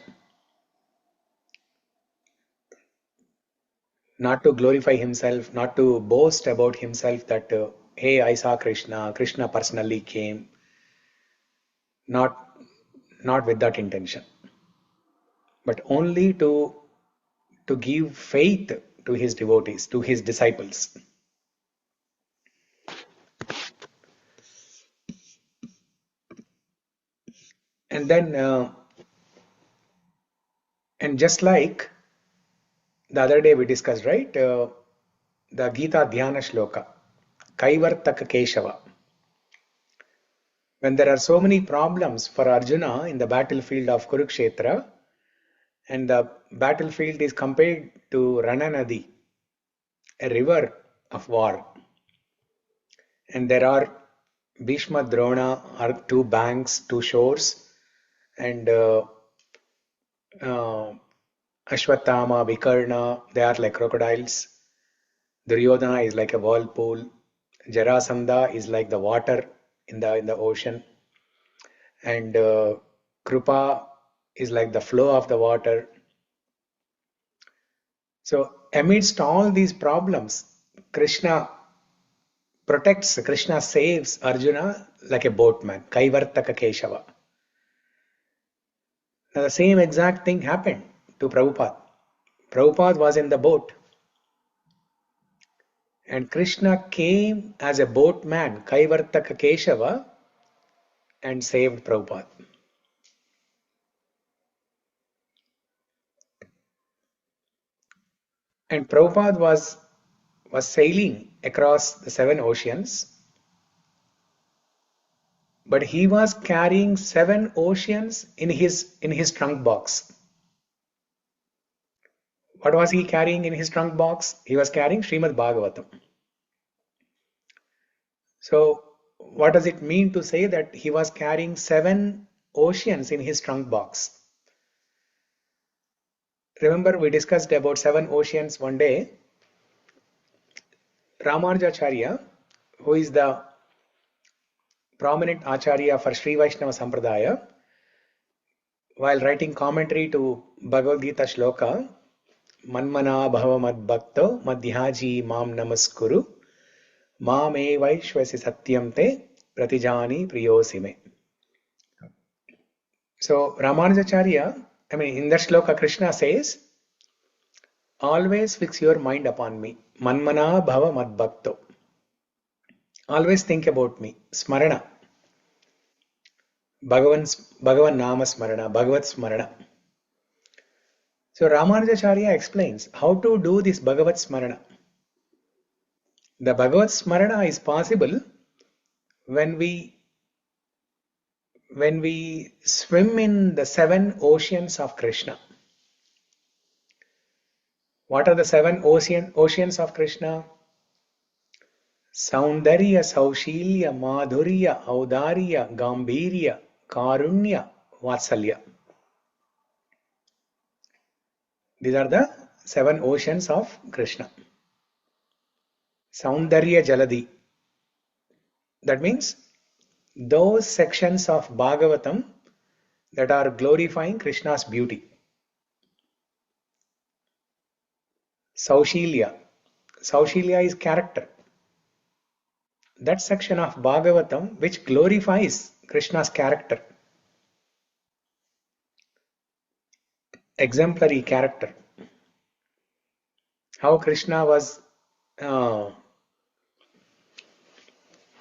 Not to glorify himself, not to boast about himself that, hey, I saw Krishna, Krishna personally came. Not with that intention, but only to give faith to his devotees, to his disciples. And then, and just like the other day we discussed, right, the Gita Dhyana Shloka, Kaivartaka Kesava. When there are so many problems for Arjuna in the battlefield of Kurukshetra, and the battlefield is compared to rananadhi, a river of war. And there are Bheeshmadrona are two banks, two shores, and asvatthamavikarna, they are like crocodiles. Duryadhana is like a whirlpool. Jarasandha is like the water in the ocean. And Krupa is like the flow of the water. So amidst all these problems, Krishna protects, Krishna saves Arjuna like a boatman, Kaivartaka Kesava. Now the same exact thing happened to Prabhupada. Prabhupada was in the boat and Krishna came as a boatman, Kaivartaka Kesava, and saved Prabhupada. And Prabhupada was sailing across the 7 oceans, but he was carrying 7 oceans in his trunk box. What was he carrying in his trunk box? He was carrying Srimad Bhagavatam. So what does it mean to say that he was carrying 7 oceans in his trunk box? Remember, we discussed about 7 oceans one day. Ramanujacharya, who is the prominent Acharya for Sri Vaishnava Sampradaya, while writing commentary to Bhagavad Gita Shloka, Manmana Bhava Madbhakto Madhyaji Mam Namaskuru Mame Vaishvasi Satyam Te Pratijani Priyosime. So Ramanujacharya, in that shloka, Krishna says, always fix your mind upon me. Manmana Bhava Madbhakto. Always think about me. Smarana. Bhagavan Nama Smarana, Bhagavat Smarana. So Ramanujacharya explains how to do this Bhagavat Smarana. The Bhagavat Smarana is possible when we swim in the 7 oceans of Krishna. What are the 7 oceans of Krishna? Saundarya, Saushilya, Madhurya, Audarya, Gambhirya, Karunya, Vatsalya. These are the 7 oceans of Krishna. Saundarya Jaladi. That means those sections of Bhagavatam that are glorifying Krishna's beauty. Saushilya. Saushilya is character. That section of Bhagavatam which glorifies Krishna's character. Exemplary character. How Krishna was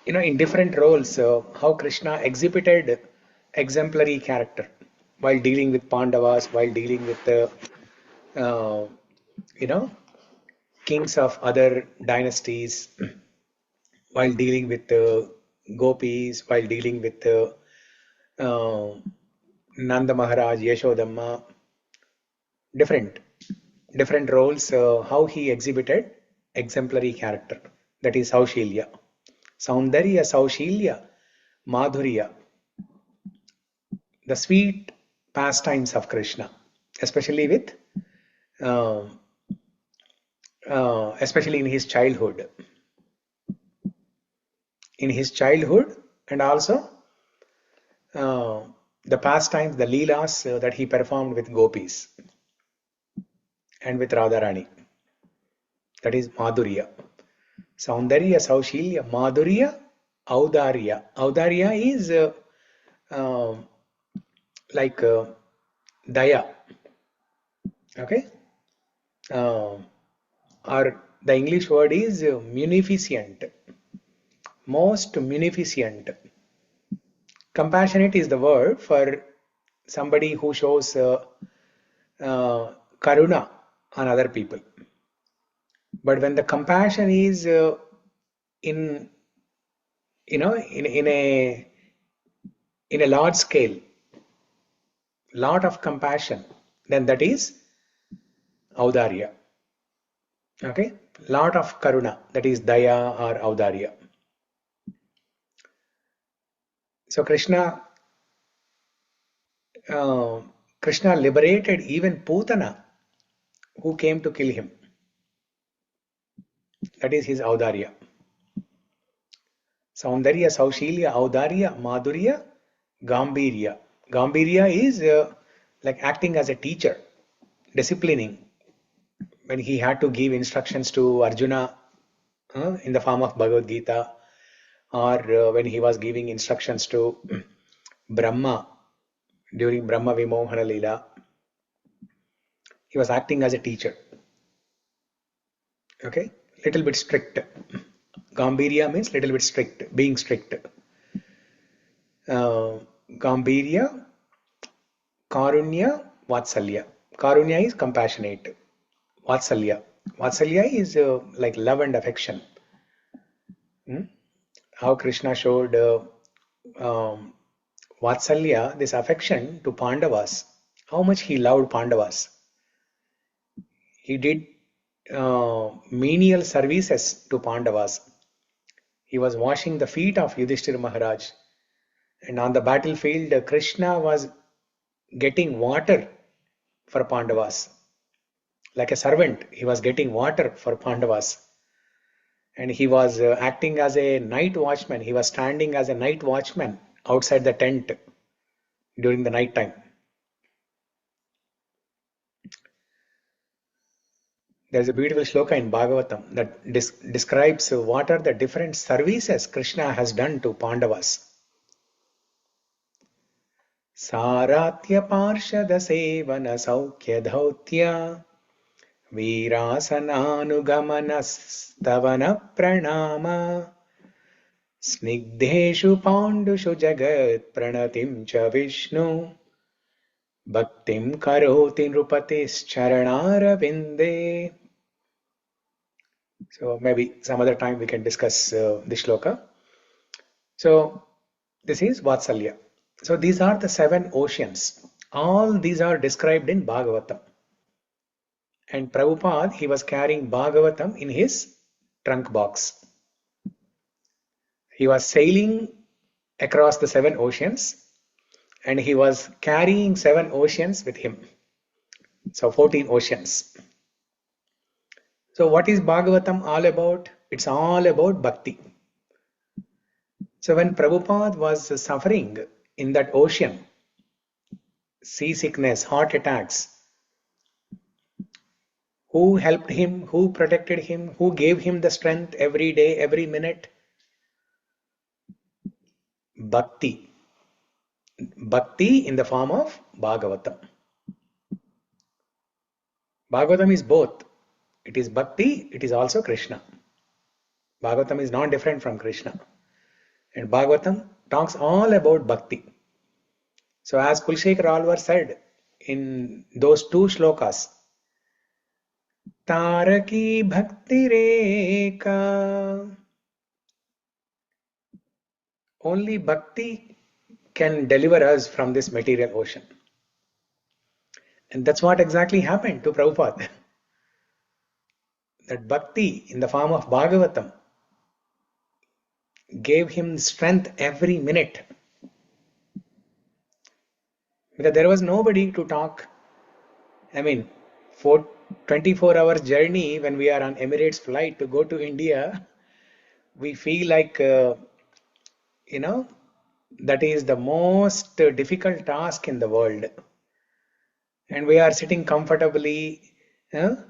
in different roles, how Krishna exhibited exemplary character while dealing with Pandavas, while dealing with kings of other dynasties, while dealing with gopis, while dealing with Nanda Maharaj, Yashodamma, different roles, how he exhibited exemplary character. That is Saushilya. Saundarya, Saushilya, Madhurya, the sweet pastimes of Krishna, especially especially in his childhood. In his childhood, and also the pastimes, the leelas that he performed with gopis and with Radharani. That is Madhurya. Saundarya, Saushilya, Madhurya, Audarya. Audarya is like Daya. Okay? Or the English word is munificent. Most munificent. Compassionate is the word for somebody who shows karuna on other people. But when the compassion is in a large scale, lot of compassion, then that is Audarya. Okay, lot of karuna, that is Daya or Audarya. So Krishna liberated even Putana, who came to kill him. That is his Audarya. Saundarya, Saushilya, Audarya, Madhurya, Gambhirya. Gambhirya is like acting as a teacher, disciplining. When he had to give instructions to Arjuna in the form of Bhagavad Gita, or when he was giving instructions to Brahma during Brahma Vimohana Leela, he was acting as a teacher. Okay, little bit strict. Gambhirya means little bit strict, being strict. Gambhirya, Karunya, Vatsalya. Karunya is compassionate. Vatsalya. Vatsalya is like love and affection. How Krishna showed Vatsalya, this affection to Pandavas. How much he loved Pandavas. He did menial services to Pandavas. He was washing the feet of Yudhishthira Maharaj. And on the battlefield, Krishna was getting water for Pandavas. Like a servant, he was getting water for Pandavas. And he was acting as a night watchman. He was standing as a night watchman outside the tent during the night time. There's a beautiful shloka in Bhagavatam that describes what are the different services Krishna has done to Pandavas. Saratya parshada sevana saukhya dhautya Virasananugamana stavana pranama Snigdheshu pandushu jagat pranatim cha Vishnu bhaktim karoti nrupatis charanarvinde. So maybe some other time we can discuss this shloka. So this is Vatsalya. So these are the 7 oceans. All these are described in Bhagavatam. And Prabhupada, he was carrying Bhagavatam in his trunk box. He was sailing across the 7 oceans and he was carrying 7 oceans with him. So 14 oceans. So what is Bhagavatam all about? It's all about bhakti. So when Prabhupada was suffering in that ocean, seasickness, heart attacks, who helped him? Who protected him? Who gave him the strength every day, every minute? Bhakti. Bhakti in the form of Bhagavatam. Bhagavatam is both. It is Bhakti, it is also Krishna. Bhagavatam is not different from Krishna. And Bhagavatam talks all about Bhakti. So as Kurukshetra Alvar said in those 2 shlokas, Taraki Bhakti Reka. Only Bhakti can deliver us from this material ocean. And that's what exactly happened to Prabhupada. That Bhakti in the form of Bhagavatam gave him strength every minute. Because there was nobody to talk. I mean, for 24 hours journey when we are on Emirates flight to go to India, we feel like, that is the most difficult task in the world. And we are sitting comfortably. There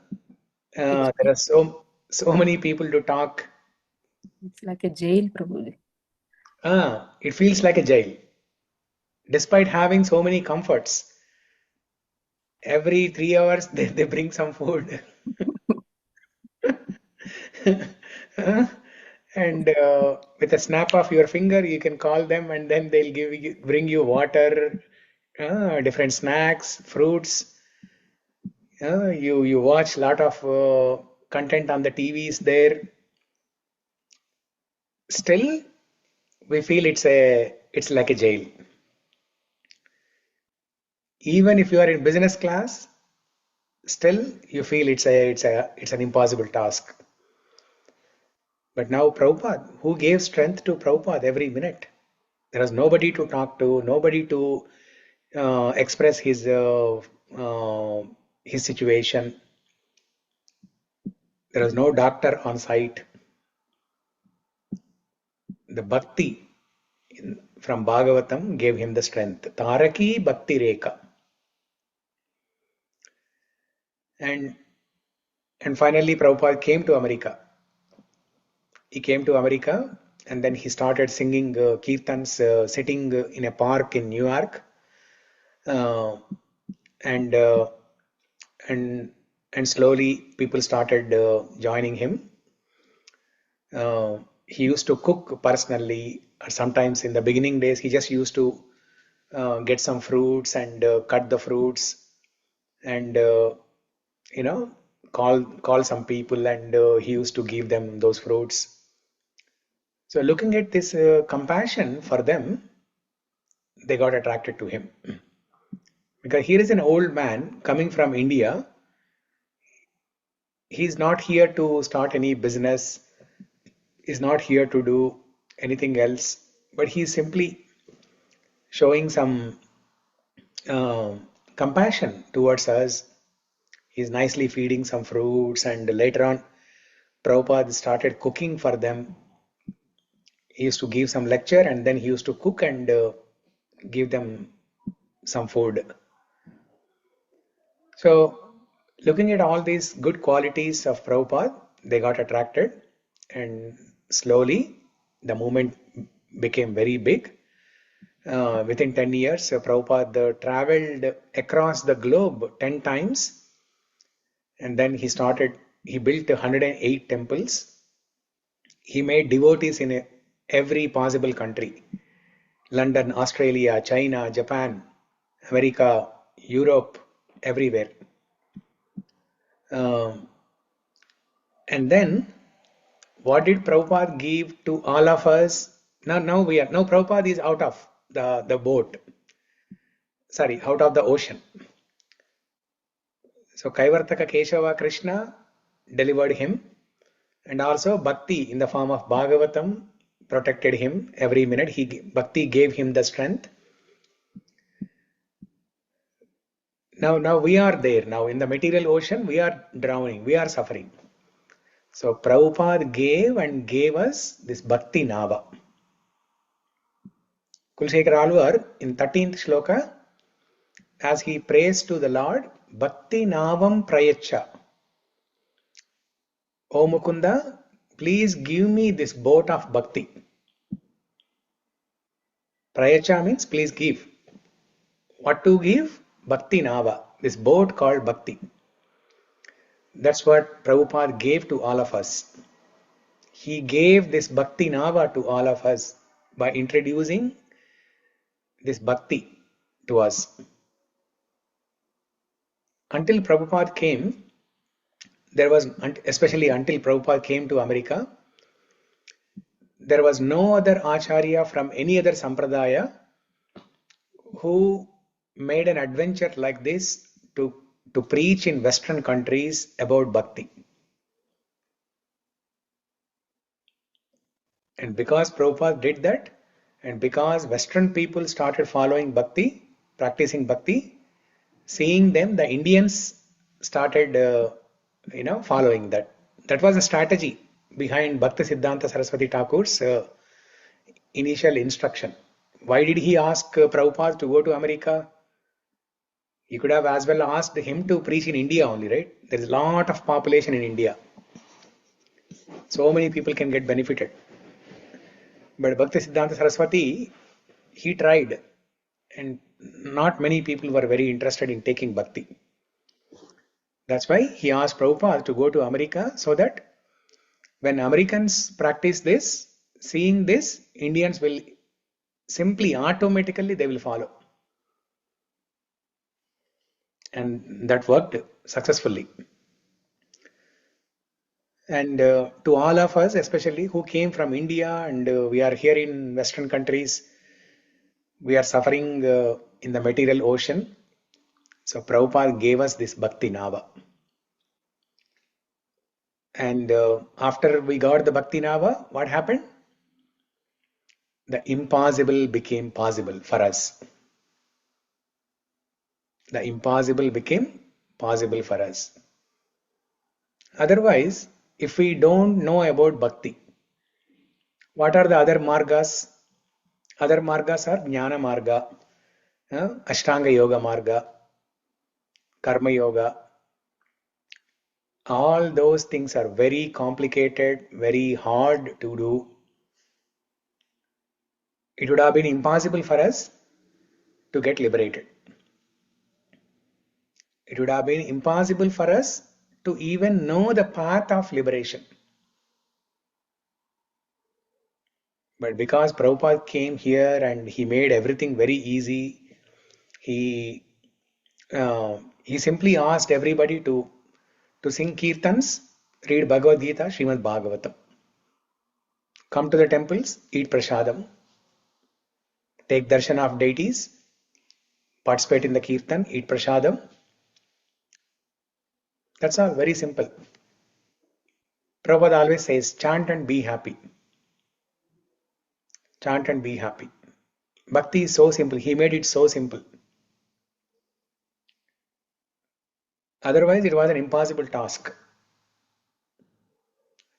are so many people to talk. It's like a jail, probably. It feels like a jail. Despite having so many comforts, every 3 hours they bring some food. And with a snap of your finger, you can call them, and then they'll bring you water, different snacks, fruits. You watch a lot of content on the TVs there. Still, we feel it's like a jail. Even if you are in business class, still you feel it's an impossible task. But now Prabhupada, who gave strength to Prabhupada every minute? There was nobody to talk to, nobody to express his situation. There was no doctor on site. The bhakti from Bhagavatam gave him the strength. Taraki Bhakti Reka. And finally Prabhupada came to America. He came to America and then he started singing kirtans, sitting in a park in New York. And slowly people started joining him. He used to cook personally. Sometimes in the beginning days, he just used to get some fruits and cut the fruits and call some people, and he used to give them those fruits. So looking at this compassion for them, they got attracted to him. Because here is an old man coming from India. He's not here to start any business. He's not here to do anything else. But he's simply showing some compassion towards us. He's nicely feeding some fruits, and later on, Prabhupada started cooking for them. He used to give some lecture and then he used to cook and give them some food. So, looking at all these good qualities of Prabhupada, they got attracted, and slowly the movement became very big. Within 10 years, Prabhupada traveled across the globe 10 times, and then he built 108 temples. He made devotees in every possible country. London, Australia, China, Japan, America, Europe, everywhere. And then, what did Prabhupada give to all of us? Now Prabhupada is out of the boat. Sorry, out of the ocean. So Kaivartaka Kesava Krishna delivered him, and also Bhakti in the form of Bhagavatam protected him every minute. Bhakti gave him the strength. Now we are there. Now in the material ocean, we are drowning, we are suffering. So Prabhupada gave us this Bhakti Nava. Kurukshetra Alvar in 13th shloka, as he prays to the Lord, Bhakti Navam Prayacha. O Mukunda, please give me this boat of Bhakti. Prayacha means please give. What to give? Bhakti Nava, this boat called Bhakti. That's what Prabhupada gave to all of us. He gave this Bhakti Nava to all of us by introducing this Bhakti to us. Until Prabhupada came, especially until Prabhupada came to America, there was no other Acharya from any other Sampradaya who made an adventure like this to preach in Western countries about Bhakti. And because Prabhupada did that, and because Western people started following Bhakti, practicing Bhakti, seeing them, the Indians started following that. That was a strategy behind Bhakti Siddhanta Saraswati Thakur's initial instruction. Why did he ask Prabhupada to go to America? He could have as well asked him to preach in India only, right? There is a lot of population in India. So many people can get benefited. But Bhakti Siddhanta Saraswati, he tried, and not many people were very interested in taking Bhakti. That's why he asked Prabhupada to go to America, so that when Americans practice this, seeing this, Indians will simply, automatically, they will follow. And that worked successfully. And to all of us, especially who came from India and we are here in Western countries, we are suffering in the material ocean. So Prabhupada gave us this Bhakti Nava. And after we got the Bhakti Nava, what happened? The impossible became possible for us. The impossible became possible for us. Otherwise, if we don't know about Bhakti, what are the other margas? Other margas are Jnana Marga, Ashtanga Yoga Marga, Karma Yoga. All those things are very complicated, very hard to do. It would have been impossible for us to get liberated. It would have been impossible for us to even know the path of liberation. But because Prabhupada came here and he made everything very easy, he simply asked everybody to sing kirtans, read Bhagavad Gita, Srimad Bhagavatam. Come to the temples, eat prasadam, take darshan of deities, participate in the kirtan, eat prasadam. That's all, very simple. Prabhupada always says, chant and be happy. Chant and be happy. Bhakti is so simple. He made it so simple. Otherwise, it was an impossible task.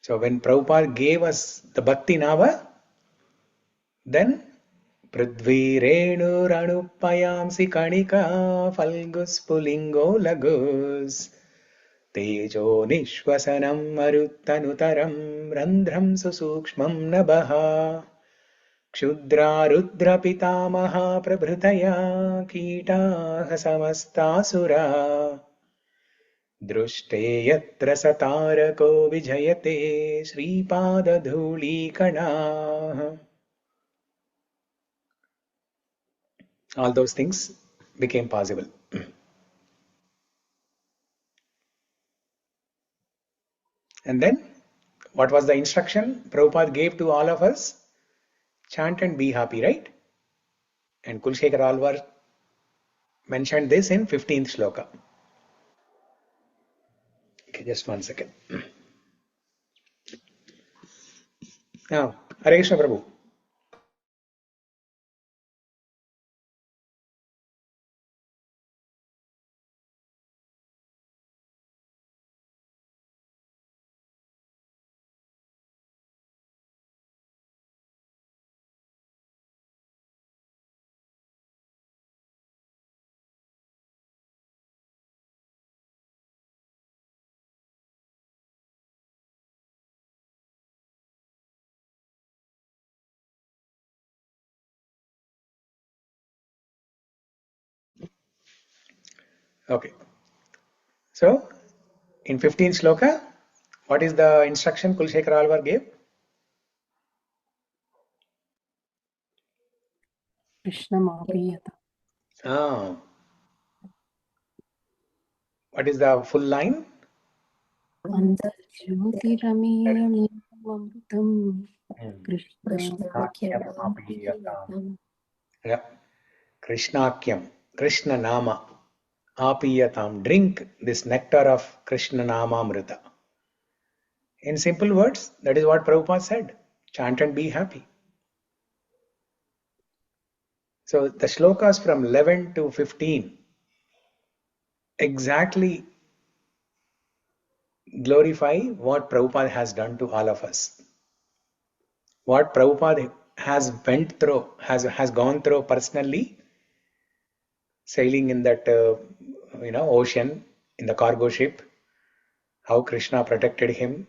So when Prabhupada gave us the Bhakti Nava, then Prithvi Renu Ranupayamsi Kanika Falgus Pulingo Lagus Tejo Nishwasanam Maruttanutaram Randhram Susukshmam Nabaha Kshudra Rudra Pitamaha Prabhritaya Kitaha Samastasura दृष्टे यत्र सतारको विजयते श्रीपादधूलीकणाः. All those things became possible. And then, what was the instruction Prabhupada gave to all of us? Chant and be happy, right? And Kulshekar Alvar mentioned this in 15th shloka. Okay, just one second. Now, Hare Krishna Prabhu. Okay. So, in 15th shloka, what is the instruction Kulshekar Alvar gave? Krishna Mapiyata. Ah. What is the full line? Antharjyotiramiyamritam Krishnakyam. Yeah. Krishnakyam, Krishna Nama, Apiyatam. Drink this nectar of Krishna Nama Amrita. In simple words, that is what Prabhupada said. Chant and be happy. So the shlokas from 11 to 15 exactly glorify what Prabhupada has done to all of us. What Prabhupada has went through, has gone through personally, sailing in that ocean in the cargo ship, how Krishna protected him,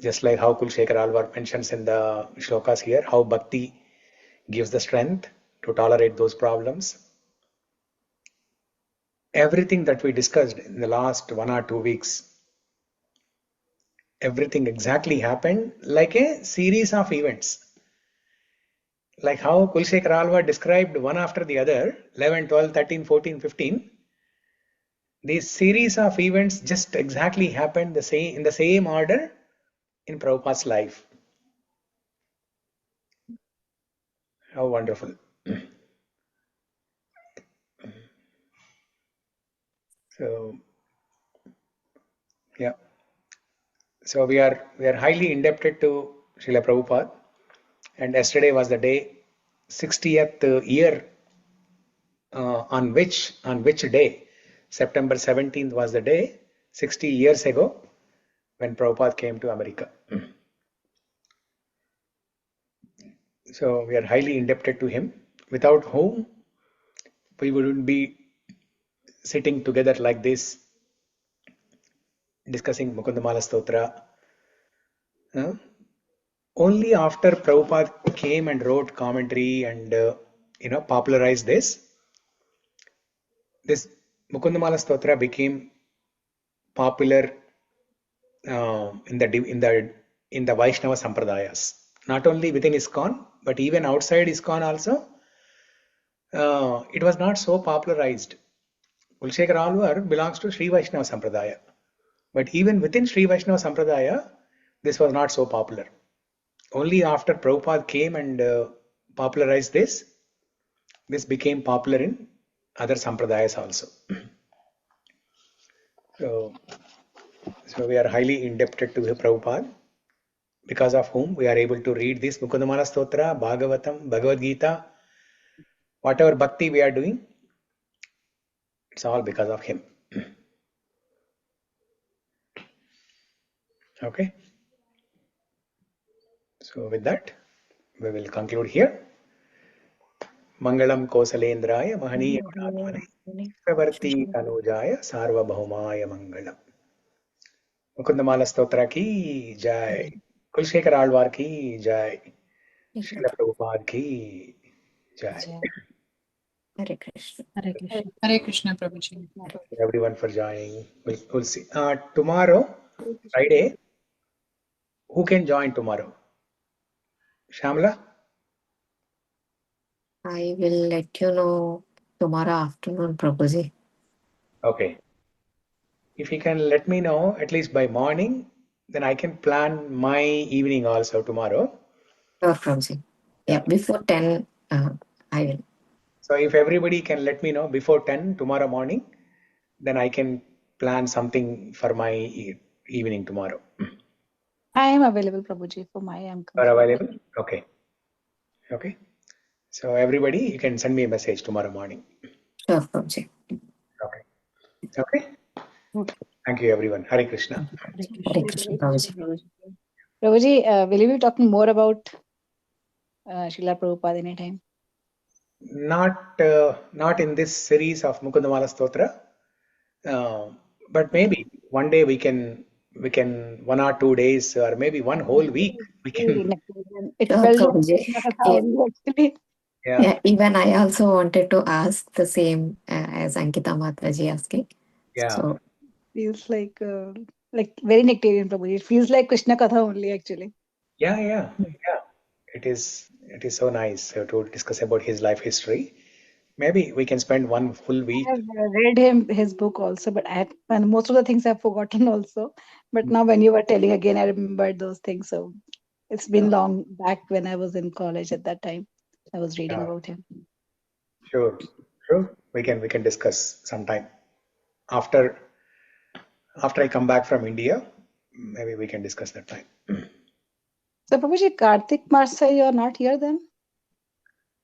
just like how Kulshekar Alvar mentions in the shlokas here, how bhakti gives the strength to tolerate those problems. Everything that we discussed in the last 1 or 2 weeks, everything exactly happened like a series of events. Like how Kulshekar Alvar described one after the other, 11, 12, 13, 14, 15. These series of events just exactly happened in the same order in Prabhupada's life. How wonderful. So, yeah. So we are highly indebted to Srila Prabhupada, and yesterday was the day, 60th year, on which day, September 17th was the day, 60 years ago, when Prabhupada came to America. So we are highly indebted to him, without whom we wouldn't be sitting together like this, discussing Mukundamala stotra. Only after Prabhupada came and wrote commentary and popularized this Mukundamala stotra became popular in the Vaishnava sampradayas. Not only within ISKCON, but even outside ISKCON also. It was not so popularized. Kulshekar Alvar belongs to Sri Vaishnava Sampradaya. But even within Sri Vaishnava Sampradaya, this was not so popular. Only after Prabhupada came and popularized this became popular in other Sampradayas also. So we are highly indebted to Prabhupada, because of whom we are able to read this Mukundamala Stotra, Bhagavatam, Bhagavad Gita, whatever bhakti we are doing, it's all because of him. Okay. So with that, we will conclude here. Mangalam Kosalendraya Mahaniya Gunatmane Chakravarti Kanujaya Sarvabhaumaya Mangalam. Mukundamala Stotra ki jai. Kulshekar Alvar ki jai. Srila Prabhupada ki jai. Hare Krishna. Hare Krishna. Hare Krishna, Prabhuji. Everyone for joining. We'll see. Tomorrow, Friday, who can join tomorrow? Shamla? I will let you know tomorrow afternoon, Prabhuji. Okay. If you can let me know at least by morning, then I can plan my evening also tomorrow. Sure, Prabhuji. Yeah, before 10, I will. So if everybody can let me know before 10 tomorrow morning, then I can plan something for my evening tomorrow. I am available, Prabhuji, for my am Are comfortable. available? Okay. Okay. So everybody, you can send me a message tomorrow morning. Sure, Prabhuji. Okay. Okay. Okay. Thank you, everyone. Hare Krishna. Hare Hare Krishna. Krishna, Prabhuji. Prabhuji, will you be talking more about Srila Prabhupada anytime? Not in this series of Mukundamala stotra, but maybe one day we can 1 or 2 days or maybe one whole week we can. It Sure, felt like Prabhuji. Krishna Katha Yeah, only, actually. yeah, even I also wanted to ask the same as Ankita Mataji asking. Yeah. So, Feels like very nectarian, Prabhuji. It feels like Krishna Katha only, actually. Yeah. It is so nice to discuss about his life history. Maybe we can spend one full I week. have read his book also, but and most of the things I've forgotten also. But now when you were telling again, I remembered those things. So it's been long back when I was in college at that time. I was reading Yeah, about him. sure. We can discuss sometime after I come back from India. Maybe we can discuss that time. So Prabhuji, Kartik Marsa, you are not here then?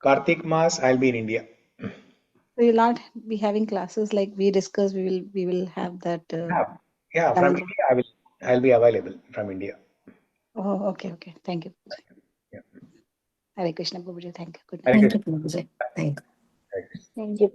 Kartik Mas, I'll be in India. So you'll not be having classes like we discussed. We will have that. Yeah. From calendar. India, I'll be available from India. Oh, okay. Thank you. Yeah. Hare Krishna, Prabhuji. Thank you. Good night. Hare thank Krishna. you, Prabhuji. Thank you. Hare Krishna. Thank you.